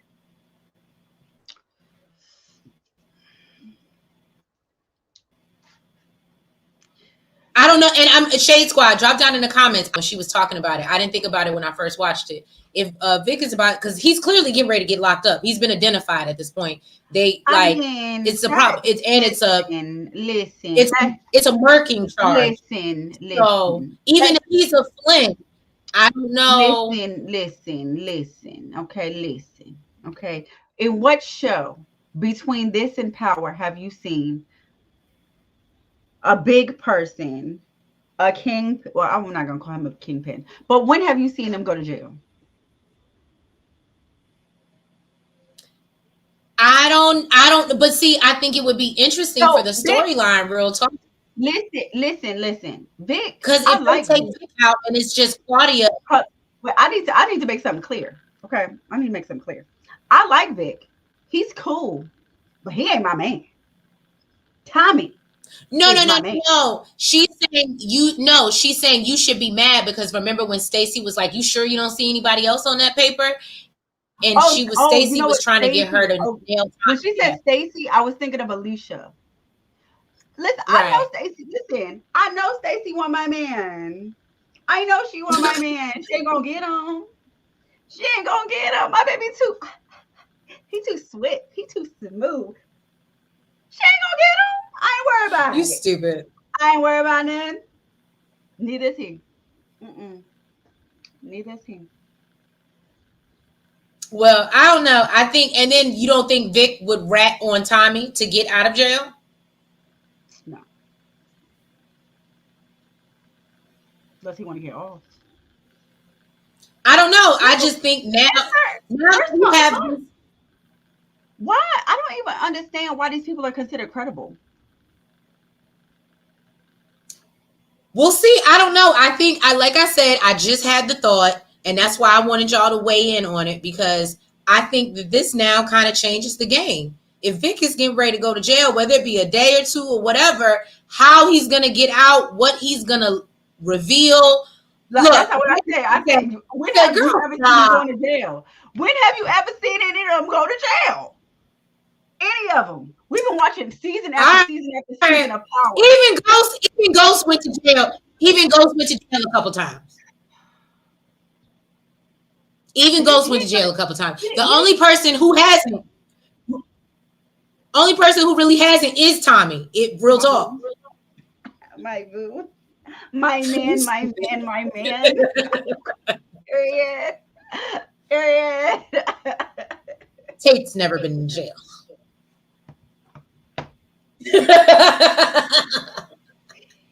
I don't know. And I'm Shade Squad. Drop down in the comments when she was talking about it. I didn't think about it when I first watched it. If Vic is because he's clearly getting ready to get locked up. He's been identified at this point. It's a problem. It's a murking charge. Listen. So even if he's a Flint, I don't know. Listen. Okay, listen. Okay. In what show between this and Power have you seen a big person, a king? Well, I'm not gonna call him a kingpin, but when have you seen him go to jail? I don't. But see, I think it would be interesting for the storyline. Real talk. Listen, Vic. Because if they take Vic out and it's just Claudia, well, I need to make something clear. Okay, I need to make something clear. I like Vic. He's cool, but he ain't my man. Tommy No. She's saying she's saying you should be mad because remember when Stacy was like, "You sure you don't see anybody else on that paper?" And Stacy You know was what, trying to get her Stacy? to Oh, nail when time. she said Stacy, I was thinking of Alicia. Listen, I Right. know Stacy. Listen, I know Stacy want my man. I know she want my man. She ain't gonna get him. She ain't gonna get him. My baby he too sweet. He too smooth. She ain't gonna get him. I ain't worried You about it. stupid. I ain't worried about none. Neither is he. Mm-mm. Neither is he. Well, I don't know. I think, and then you don't think Vic would rat on Tommy to get out of jail? No. Unless he want to get off. I don't know. I just think now First of we all, have. why? I don't even understand why these people are considered credible. We'll see. I don't know. I think like I said, I just had the thought, and that's why I wanted y'all to weigh in on it because I think that this now kind of changes the game. If Vic is getting ready to go to jail, whether it be a day or two or whatever, how he's gonna get out, what he's gonna reveal. Look, that's not what I said. I said, when have you ever seen him going to jail? When have you ever seen any of them go to jail? Any of them? We've been watching season after season after season of Power. Even Ghost went to jail. Even Ghost went to jail a couple times. Even Ghost went to jail a couple times. The only person who really hasn't is Tommy. Real talk. My boo. My man. Period. Tate's never been in jail.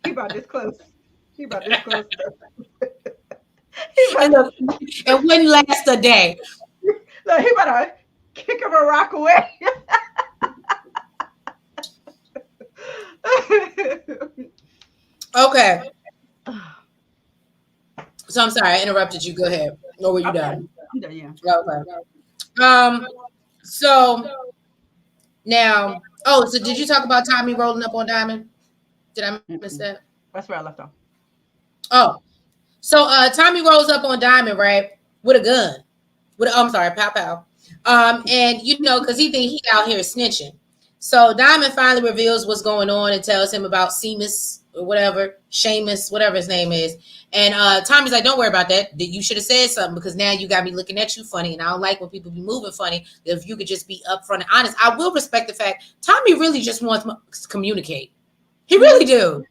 He about this close. It wouldn't last a day. Look, he about to kick him a rock away. Okay. So I'm sorry, I interrupted you. Go ahead. Or were you done? I'm done, yeah. Okay. So now, so did you talk about Tommy rolling up on Diamond? Did I miss that? That's where I left off. Oh, so Tommy rolls up on Diamond, right, with a gun. I'm sorry, pow pow. And because he think he out here snitching. So Diamond finally reveals what's going on and tells him about Seamus or whatever, Seamus, whatever his name is. And Tommy's like, don't worry about that. You should have said something because now you got me looking at you funny. And I don't like when people be moving funny. If you could just be upfront and honest. I will respect the fact Tommy really just wants to communicate. He really do.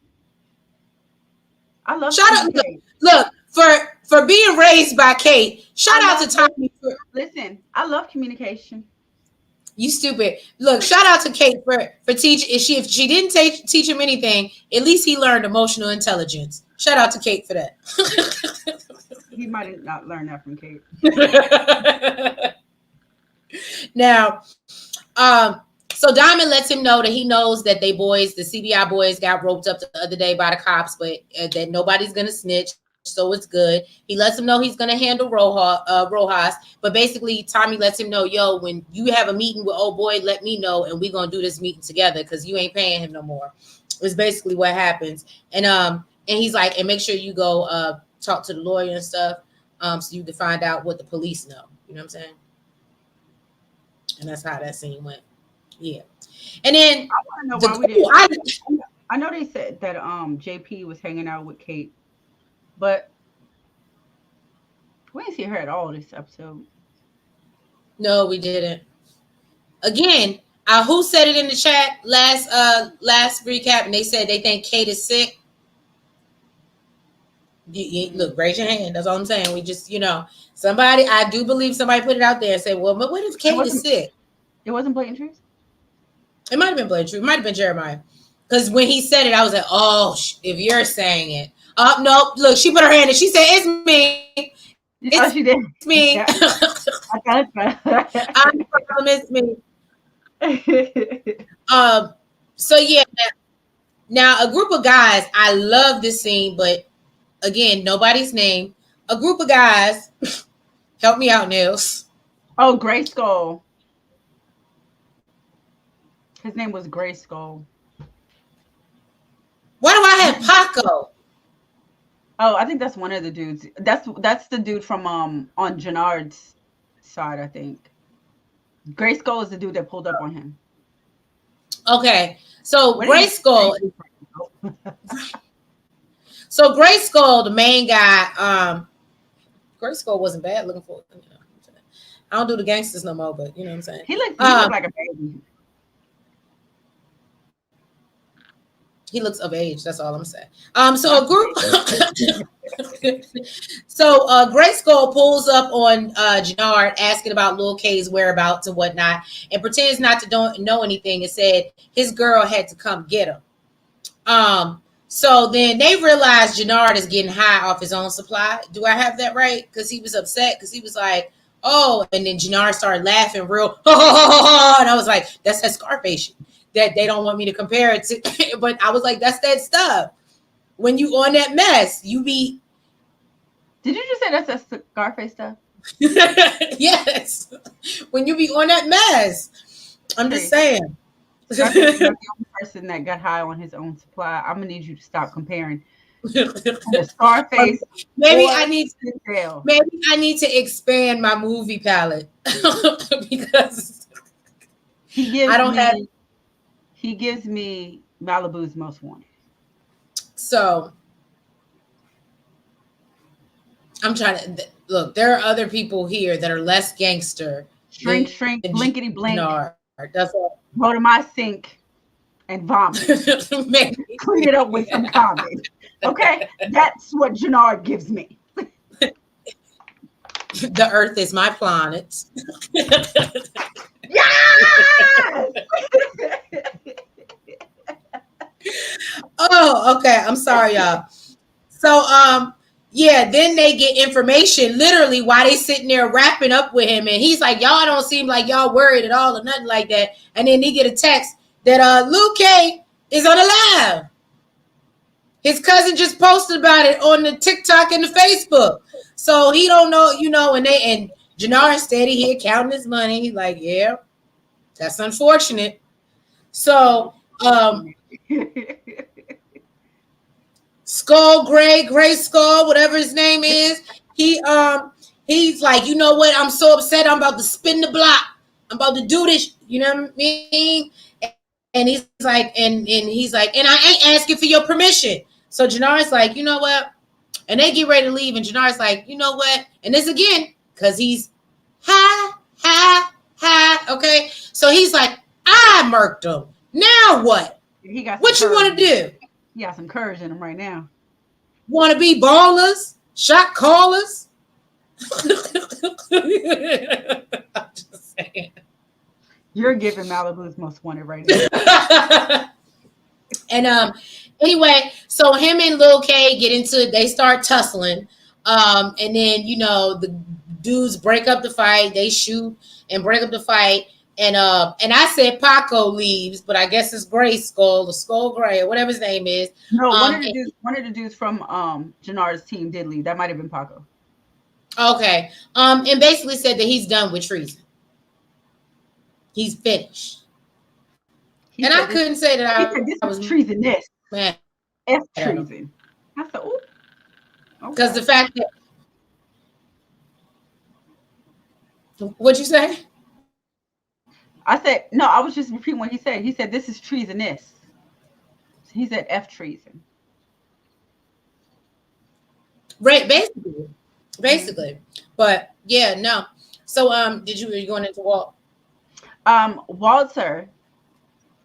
I love shout out. Look, for being raised by Kate. Shout out to Tommy. Listen, I love communication. You stupid. Look, shout out to Kate for teaching. If she didn't teach him anything, at least he learned emotional intelligence. Shout out to Kate for that. He might not learn that from Kate. Now, so Diamond lets him know that he knows that the CBI boys got roped up the other day by the cops, but that nobody's gonna snitch. So it's good. He lets him know he's going to handle Rojas. But basically, Tommy lets him know, yo, when you have a meeting with old boy, let me know, and we're going to do this meeting together because you ain't paying him no more. It's basically what happens. And he's like, and make sure you go talk to the lawyer and stuff so you can find out what the police know. You know what I'm saying? And that's how that scene went. Yeah. And then I know they said that JP was hanging out with Kate. But we didn't see her at all this episode. No, we didn't. Again, who said it in the chat last recap, and they said they think Kate is sick. Look, raise your hand. That's all I'm saying. We just, somebody. I do believe somebody put it out there and said, "Well, but what if Kate is sick?" It wasn't blatant truth. It might have been blatant truth. It might have been Jeremiah, because when he said it, I was like, "Oh, if you're saying it." No, look, she put her hand in. She said, "It's me." She did. It's me. Yeah. I'm the problem. It's me. So yeah. Now a group of guys. I love this scene, but again, nobody's name. A group of guys. Help me out, Nellz. Oh, Gray Skull. His name was Gray Skull. Why do I have Paco? Oh, I think that's one of the dudes. That's the dude from on Jannard's side, I think. Gray Skull is the dude that pulled up on him. Okay, so What Gray did Skull. So Gray Skull, the main guy. Gray Skull wasn't bad looking for. You know, I don't do the gangsters no more, but you know what I'm saying. He looked like a baby. He looks of age. That's all I'm saying. So a group. So Gray Skull pulls up on Jannard asking about Lil K's whereabouts and whatnot, and pretends not to don't know anything, and said his girl had to come get him. So then they realized Jannard is getting high off his own supply. Do I have that right? Because he was upset because he was like, oh, and then Jannard started laughing real, and I was like, that's that Scarface shit that they don't want me to compare it to. But I was like, that's that stuff. When you on that mess, you be. Did you just say that's that Scarface stuff? Yes. When you be on that mess. I'm just saying. Scarface is not the only person that got high on his own supply. I'm gonna need you to stop comparing the Scarface. Maybe I need to expand my movie palette because he gives me Malibu's Most Wanted. So I'm trying to look. There are other people here that are less gangster. Shrink, blinkety blink. That's all. Go to my sink and vomit. Clean it up with some vomit. Okay, that's what Jannard gives me. The earth is my planet. Yes! Oh, okay. I'm sorry, y'all. So, yeah, then they get information literally while they sitting there wrapping up with him. And he's like, y'all don't seem like y'all worried at all or nothing like that. And then they get a text that Lil K is on the live. His cousin just posted about it on the TikTok and the Facebook. So he don't know, you know, and Jannard steady here counting his money. He's like, yeah, that's unfortunate. So Skull Gray Skull, whatever his name is, he's like, you know what? I'm so upset. I'm about to spin the block. I'm about to do this. You know what I mean? And he's like, and he's like, and I ain't asking for your permission. So Jannard's like, you know what? And they get ready to leave, and Jannard's like, you know what? And this again, because he's ha. Okay, so he's like, I murked him. Now what? What you want to do? He got some courage in him right now. Want to be ballers, shot callers? I'm just saying. You're giving Malibu's Most Wanted right now. And anyway, so him and Lil K get into it. They start tussling. And then, you know, the dudes break up the fight. They shoot and break up the fight. And I said Paco leaves, but I guess it's Gray Skull or Skull Gray or whatever his name is. No, one of the dudes from Jannard's team did leave. That might have been Paco. Okay. And basically said that he's done with treason. He's finished. I couldn't say that I was treasonous. Man, F treason. I said, ooh. Because the fact that what'd you say? I said, no, I was just repeating what he said. He said, this is treasonous. He said F treason. Right, basically. But yeah, no. So were you going into Walt? Walter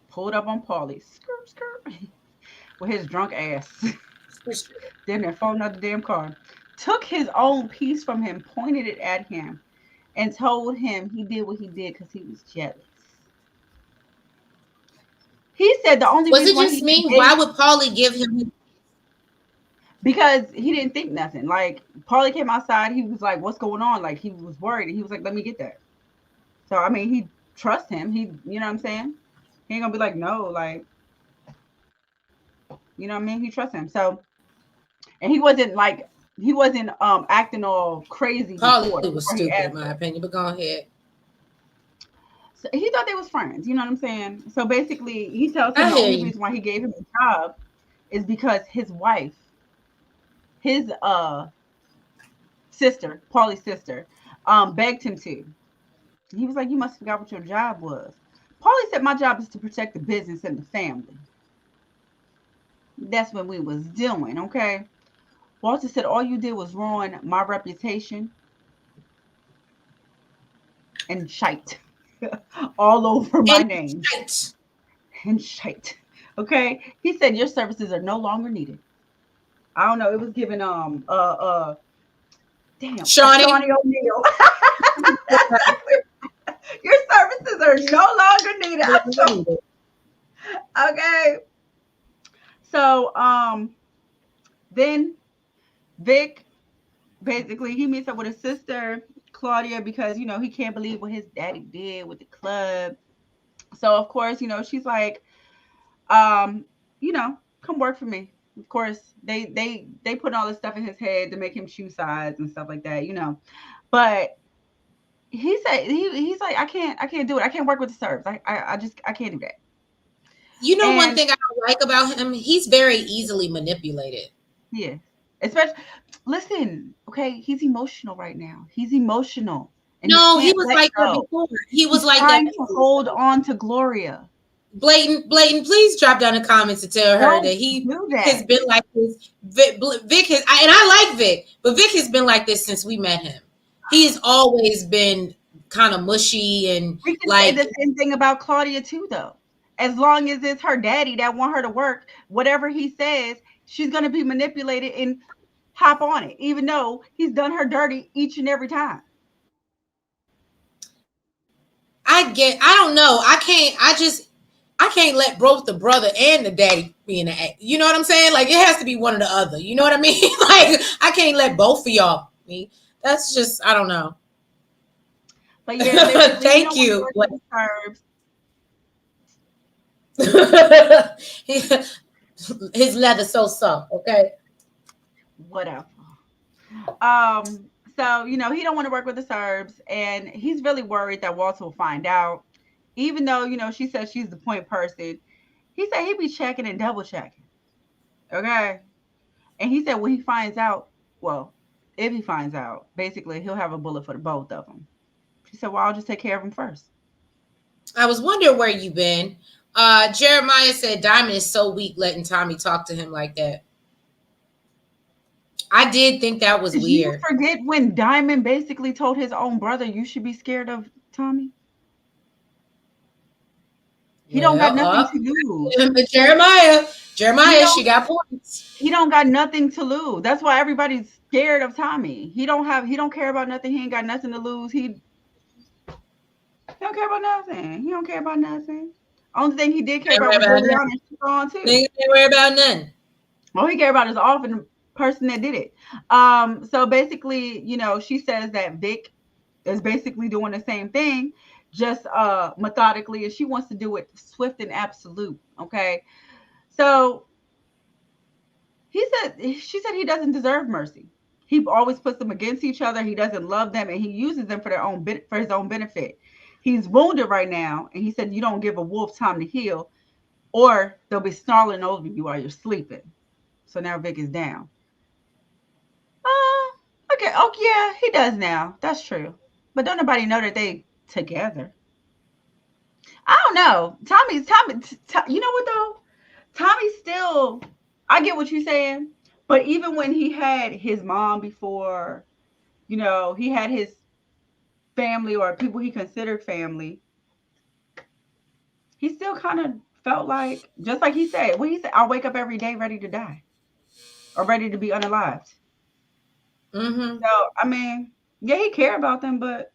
pulled up on Paulie, skirt, with his drunk ass. Then they're falling out the damn car. Took his own piece from him, pointed it at him, and told him he did what he did because he was jealous. He said the only reason it just me? Why would Paulie give him? Because he didn't think nothing. Like Paulie came outside, he was like, "What's going on?" Like he was worried, and he was like, "Let me get that." So I mean, he trusts him. He, you know what I'm saying? He ain't gonna be like, "No," like, you know what I mean? He trusts him. So, and he wasn't acting all crazy. Paulie was stupid in my opinion, but go ahead. So he thought they was friends, you know what I'm saying? So basically, he tells him the only reason why he gave him a job is because his wife, his sister, Paulie's sister, begged him to. He was like, "You must have forgot what your job was." Paulie said, "My job is to protect the business and the family." That's what we was doing, okay? Walter said, "All you did was ruin my reputation and shite all over my And name shite. and shite." Okay, he said, "Your services are no longer needed." I don't know. It was given damn, a Shawnee. Shawnee O'Neal. Your services are no longer needed. Okay. So then Vic basically he meets up with his sister Claudia because he can't believe what his daddy did with the club. So of course, she's like, um, come work for me. Of course, they put all this stuff in his head to make him shoe size and stuff like that. But he said he's like, I can't do it. I can't work with the Serbs. I can't do that. You know, one And thing I don't like about him, he's very easily manipulated. yeah, especially listen, okay, he's emotional right now. He's emotional and he No, he can't was let like that go. before. He was He's like that trying to before. hold on to Gloria. Blatant, please drop down the comments and tell her that Don't do Vic has that. been like this. Vic has, and I like Vic, but Vic has been like this since we met him. He's always been kind of mushy and We can say like, the same thing about Claudia too, though. As long as it's her daddy that want her to work, whatever he says, she's gonna be manipulated and hop on it, even though he's done her dirty each and every time. I don't know. I can't let both the brother and the daddy be in the act. You know what I'm saying? Like it has to be one or the other. You know what I mean? Like I can't let both of y'all me. That's just I don't know. But yeah, basically, he Thank don't want to you. work with the Serbs. His leather so soft, okay? Whatever. Um, so he don't want to work with the Serbs, and he's really worried that Walter will find out. Even though she says she's the point person, he said he'd be checking and double checking. Okay, and he said when he finds out, well, if he finds out, basically he'll have a bullet for the both of them. She said, "Well, I'll just take care of him first." I was wondering where you been. Jeremiah said Diamond is so weak letting Tommy talk to him like that. I did think that was Did you weird. forget when Diamond basically told his own brother, "You should be scared of Tommy"? He don't got Well, nothing to lose. He Jeremiah, she don't got points. he don't got nothing to lose. That's why everybody's scared of Tommy. He don't care about nothing. He ain't got nothing to lose. He don't care about nothing. He don't care about nothing. Only thing he did care Ain't about worry was about nothing. Liliana and she's gone too. Nigga ain't worry about nothing. All he cared about is off and the person that did it. So basically, she says that Vic is basically doing the same thing, just methodically, and she wants to do it swift and absolute. Okay. So she said he doesn't deserve mercy. He always puts them against each other. He doesn't love them, and he uses them for his own benefit. He's wounded right now, and he said you don't give a wolf time to heal, or they'll be snarling over you while you're sleeping. So now Vic is down. Okay. Oh yeah, he does now. That's true. But don't nobody know that they together. I don't know. You know what though? Tommy still. I get what you're saying, but even when he had his mom before, he had his family or people he considered family. He still kind of felt like, just like he said, when he said, "I'll wake up every day ready to die or ready to be unalived." Mm-hmm. So I mean, yeah, he cared about them, but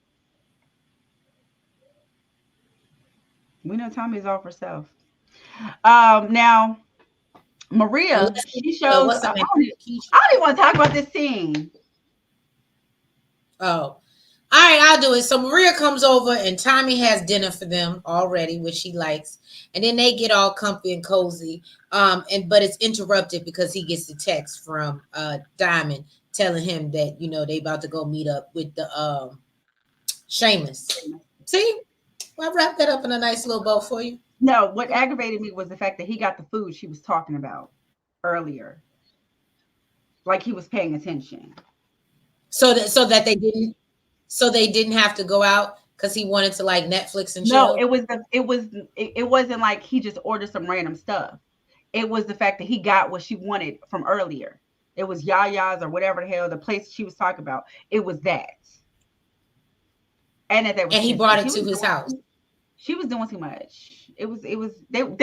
we know Tommy's all for self. Now Maria, she shows. What's the name? I don't even want to talk about this scene. Oh. All right, I'll do it. So Maria comes over and Tommy has dinner for them already, which she likes. And then they get all comfy and cozy. But it's interrupted because he gets the text from Diamond telling him that, they about to go meet up with the Seamus. See? Well, I wrapped that up in a nice little bow for you. No, what aggravated me was the fact that he got the food she was talking about. earlier. Like he was paying attention. So that they didn't have to go out because he wanted to like Netflix and No, chill. it wasn't like he just ordered some random stuff. It was the fact that he got what she wanted from earlier. It was Yaya's or whatever the hell the place she was talking about. It was that. And that they was And he kissing. brought it to his house. She was doing too much. They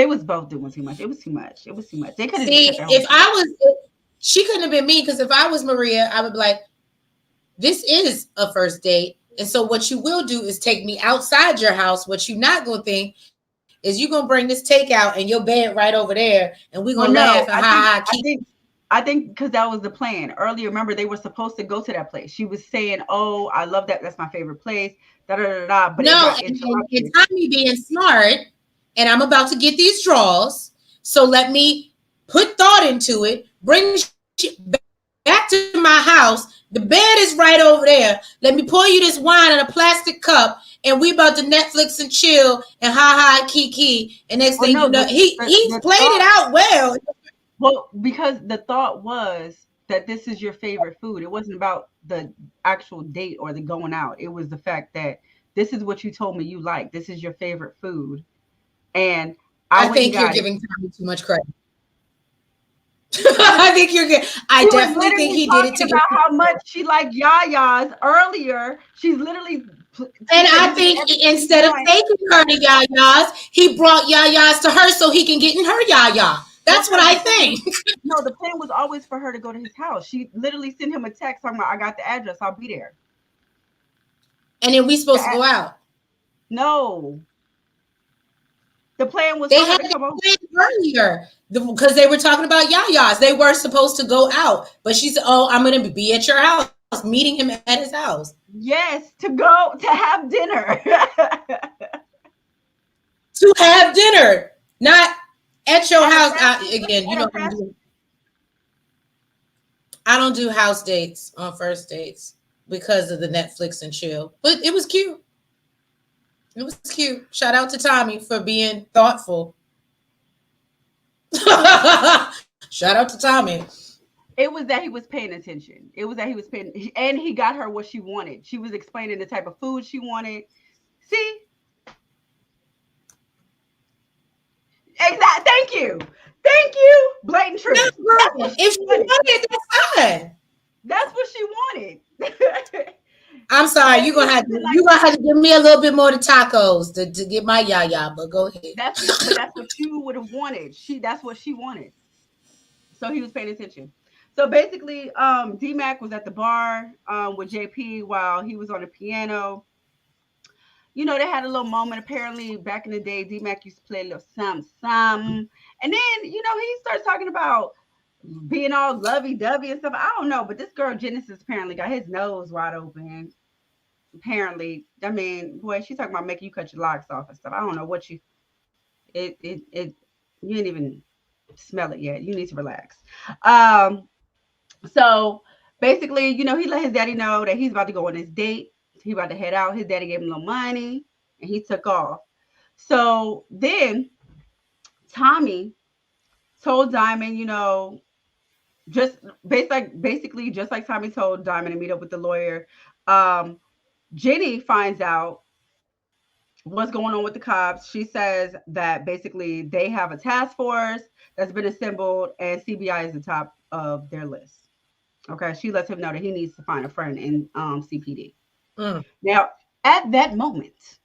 was both doing too much. It was too much. It was too much. They could have See, she couldn't have been me, because if I was Maria, I would be like, this is a first date. And so what you will do is take me outside your house. What you're not going to think is you're going to bring this takeout and your bed right over there, and we're going to laugh and I think because that was the plan. Earlier, remember, they were supposed to go to that place. She was saying, oh, I love that. That's my favorite place. Da, da, da, da. But no, and Tommy being smart, and I'm about to get these draws, so let me put thought into it, bring back to my house. The bed is right over there. Let me pour you this wine in a plastic cup, and we about to Netflix and chill and ha kiki. And next thing you know, he's played it out well. Well, because the thought was that this is your favorite food. It wasn't about the actual date or the going out. It was the fact that this is what you told me you like. This is your favorite food. And I think you're giving Tommy too much credit. I think you're good. I definitely think he did it to about how much she liked Yaya's earlier. She's literally, and I think instead of taking her to Yaya's, he brought Yaya's to her so he can get in her Yaya. That's what I think. No, the plan was always for her to go to his house. She literally sent him a text talking about, I got the address, I'll be there. And then we supposed to go out. No. The plan was they had to come over earlier because they were talking about Yaya's. They were supposed to go out, but she said, "Oh, I'm going to be at your house, meeting him at his house." Yes, to go to have dinner. To have dinner, not at your house. Again, you know, I don't do house dates on first dates because of the Netflix and chill. But it was cute. It was cute. Shout out to Tommy for being thoughtful. Shout out to Tommy. It was that he was paying attention. It was that he was paying, and he got her what she wanted. She was explaining the type of food she wanted. See? Exactly. Thank you. Thank you. Blatant truth. No, if she wanted, that's fine. That's what she wanted. I'm sorry, you're gonna have to give me a little bit more to tacos to get my yaya, but go ahead. That's what you would have wanted. That's what she wanted. So he was paying attention. So basically, D-Mac was at the bar with JP while he was on the piano. You know, they had a little moment. Apparently, back in the day, D-Mac used to play a little something. And then, you know, he starts talking about being all lovey-dovey and stuff. I don't know, but this girl Genesis apparently got his nose wide open. Apparently, I mean, boy, she's talking about making you cut your locks off and stuff. I don't know what you didn't even smell it yet. You need to relax. So basically, you know, he let his daddy know that he's about to go on his date. He about to head out. His daddy gave him a little money and he took off. So then Tommy told Diamond, you know, just basically just like Tommy told Diamond to meet up with the lawyer. Jenny finds out what's going on with the cops. She says that basically they have a task force that's been assembled and CBI is the top of their list. Okay, she lets him know that he needs to find a friend in CPD. Now, at that moment,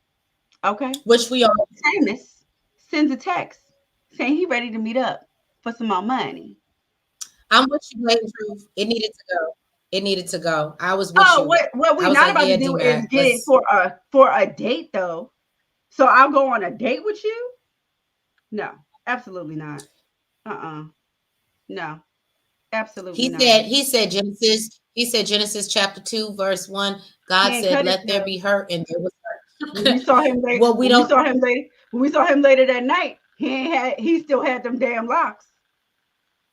okay, which we all Seamus sends a text saying he ready to meet up for some more money. I'm with you, blatant truth. It needed to go. It needed to go. I was with you. Oh, what we're not about to do is get it for a date, though. So I'll go on a date with you? No, absolutely not. No, absolutely not. He said Genesis chapter 2, verse 1. God said, "Let there be hurt," and there was hurt. When we saw him later. Well, when we saw him later that night, he still had them damn locks.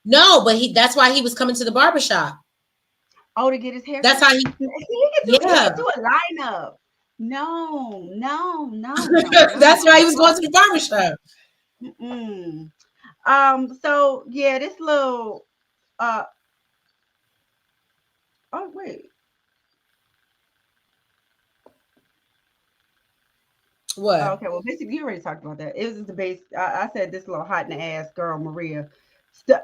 No, but that's why he was coming to the barbershop. Oh, to get his hair. That's how he can do a lineup. No. That's why he was going to the barbershop. So yeah, this little uh oh wait. Oh, What? okay, well basically you already talked about that. It was the base. I said this little hot in the ass girl, Maria. St-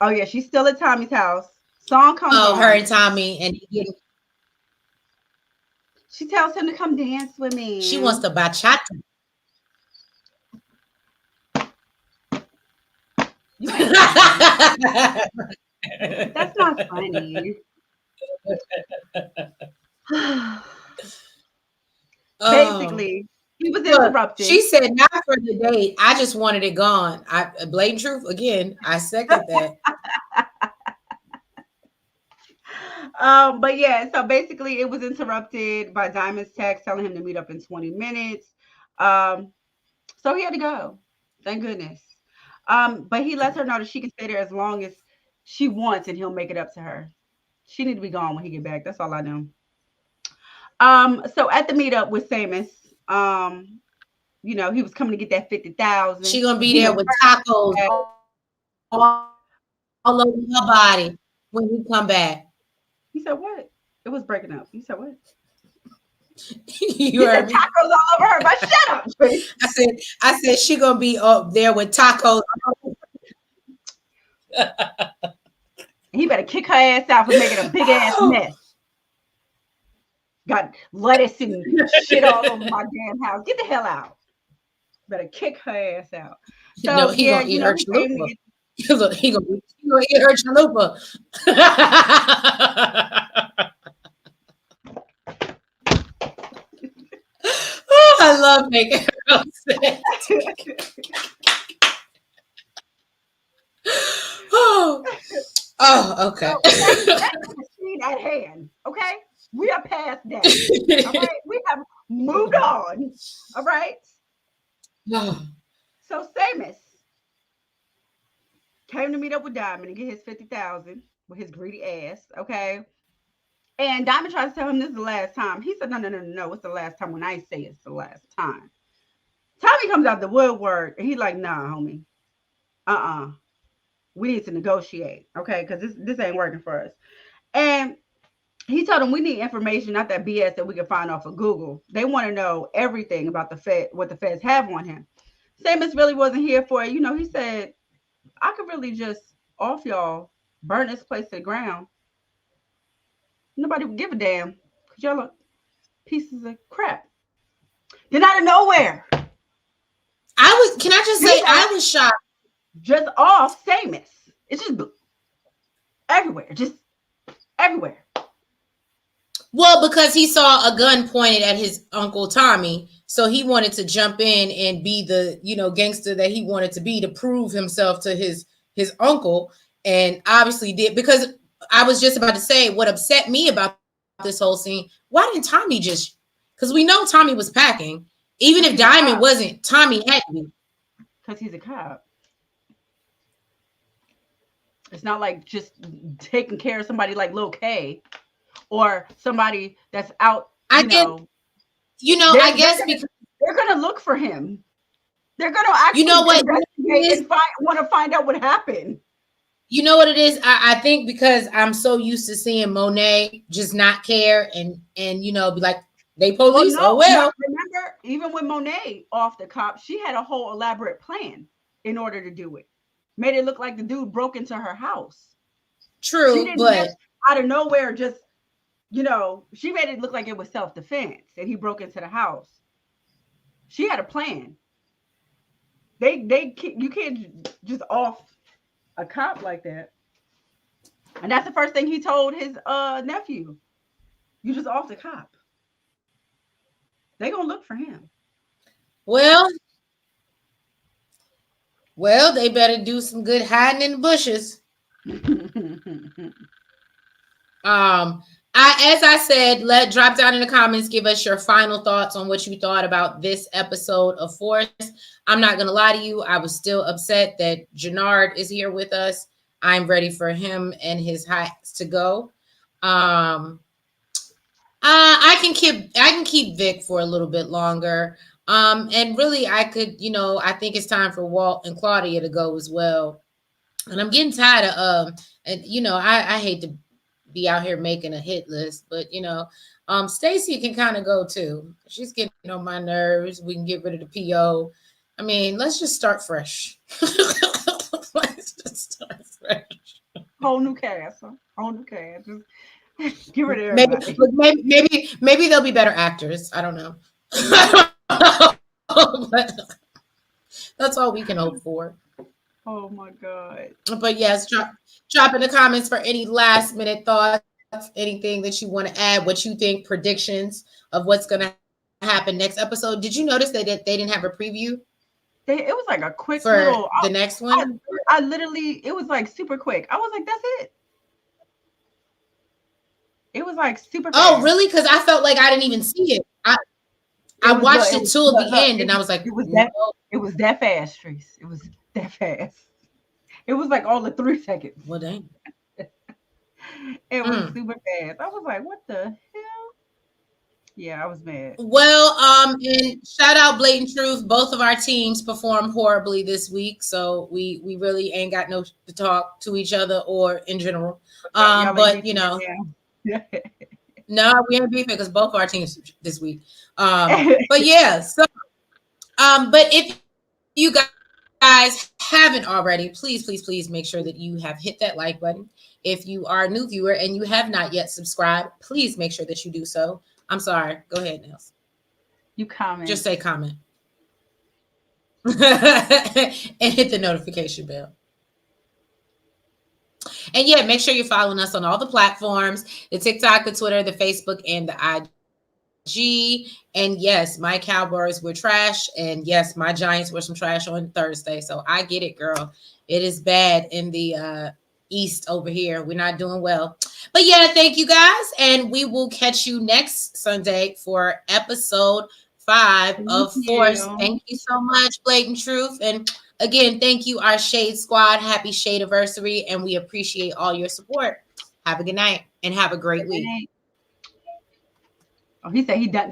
oh yeah, she's still at Tommy's house. Song comes Oh, her and on. Tommy, and She tells him to come dance with she wants me. to bachata. You ain't funny. That's not funny. Oh, Basically, he was look, interrupted. she said not for the date. I just wanted it gone. I blatant truth again. I second that. But yeah, so basically it was interrupted by Diamond's text telling him to meet up in 20 minutes. Um, so he had to go. Thank goodness. But he lets her know that she can stay there as long as she wants and he'll make it up to her. She need to be gone when he get back. That's all I know. So at the meetup with Samus, he was coming to get that 50,000. She gonna be He there was with tacos all over her body when we come back. He said what? It was breaking up. You said what? You You said heard me. tacos all over her, but shut up, Trace. I said she gonna be up there with tacos. He better kick her ass out for making a big ass mess. Got lettuce and shit all over my damn house. Get the hell out. Better kick her ass out. No, So he yeah, gonna eat her he came to chalupa. get. He gonna eat her chalupa. Oh, I love making her upset. Oh, okay. So back to the scene at hand. Okay, we are past that. All right, we have moved on. All right. Oh, So Samus came to meet up with Diamond and get his 50,000 with his greedy ass. Okay. And Diamond tries to tell him this is the last time. He said, no, no, no, no, no. It's the last time when I say it's the last time. Tommy comes out the woodwork and he's like, nah, homie. Uh-uh. We need to negotiate. Okay. Because this ain't working for us. And he told him we need information, not that BS that we can find off of Google. They want to know everything about the Fed, what the feds have on him. Samus really wasn't here for it. He said, I could really just off y'all, burn this place to the ground. Nobody would give a damn because y'all are pieces of crap. Then out of nowhere, can I just say, I was shocked. just off Samus. It's just everywhere, just everywhere. Well, because he saw a gun pointed at his uncle Tommy, so he wanted to jump in and be the gangster that he wanted to be to prove himself to his uncle, and obviously did. Because I was just about to say what upset me about this whole scene. Why didn't Tommy just? Because we know Tommy was packing. Even if Diamond wasn't, Tommy had to be. Because he's a cop. It's not like just taking care of somebody like Lil K or somebody that's out. I guess because they're gonna look for him. They're gonna actually investigate and want to find out what happened. You know what it is? I think because I'm so used to seeing Monet just not care and be like, they police. Well, well. Remember, even with Monet off the cop, she had a whole elaborate plan in order to do it. Made it look like the dude broke into her house. True, she didn't but out of nowhere just, she made it look like it was self-defense and he broke into the house. She had a plan. You can't just off a cop like that. And that's the first thing he told his nephew. You just off the cop. They gonna look for him. Well, they better do some good hiding in the bushes. As I said, drop down in the comments, give us your final thoughts on what you thought about this episode of Force. I'm not gonna lie to you, I was still upset that Jannard is here with us. I'm ready for him and his heights to go. I can keep Vic for a little bit longer. And really, I could, I think it's time for Walt and Claudia to go as well. And I'm getting tired of and I hate to be out here making a hit list, but Stacy can kind of go too. She's getting on my nerves. We can get rid of the PO. I mean, let's just start fresh. Let's just start fresh. Whole new cast, huh? Whole new cast. Just get rid of everybody. Maybe they'll be better actors. I don't know. But that's all we can hope for. Oh my God. But yes, drop in the comments for any last minute thoughts, anything that you want to add, what you think, predictions of what's going to happen next episode. Did you notice that they didn't have a preview? It was like a quick for little. the next one. I literally, it was like super quick. I was like, that's it. It was like super fast. Oh, really? Because I felt like I didn't even see it. I watched it till the end, and I was like, it was that fast, Trace. It was that fast. It was like all of 3 seconds. Well, dang. It was super fast. I was like, what the hell? Yeah, I was mad. Well, and shout out Blatant Truth. Both of our teams performed horribly this week, so we really ain't got no to talk to each other or in general. But no, we ain't beefing because both of our teams this week. But yeah, so but if you guys haven't already, please make sure that you have hit that like button. If you are a new viewer and you have not yet subscribed, please make sure that you do so. I'm sorry. Go ahead, Nellz. You comment. Just say comment. And hit the notification bell. And yeah, make sure you're following us on all the platforms, the TikTok, the Twitter, the Facebook, and the IG. And yes, my Cowboys were trash. And yes, my Giants were some trash on Thursday. So I get it, girl. It is bad in the East over here. We're not doing well. But yeah, thank you guys. And we will catch you next Sunday for episode 5 of Force. Thank you so much, Blatant Truth. And again, thank you, our Shade Squad. Happy Shadeiversary. And we appreciate all your support. Have a good night and have a great week. Oh, he said he done.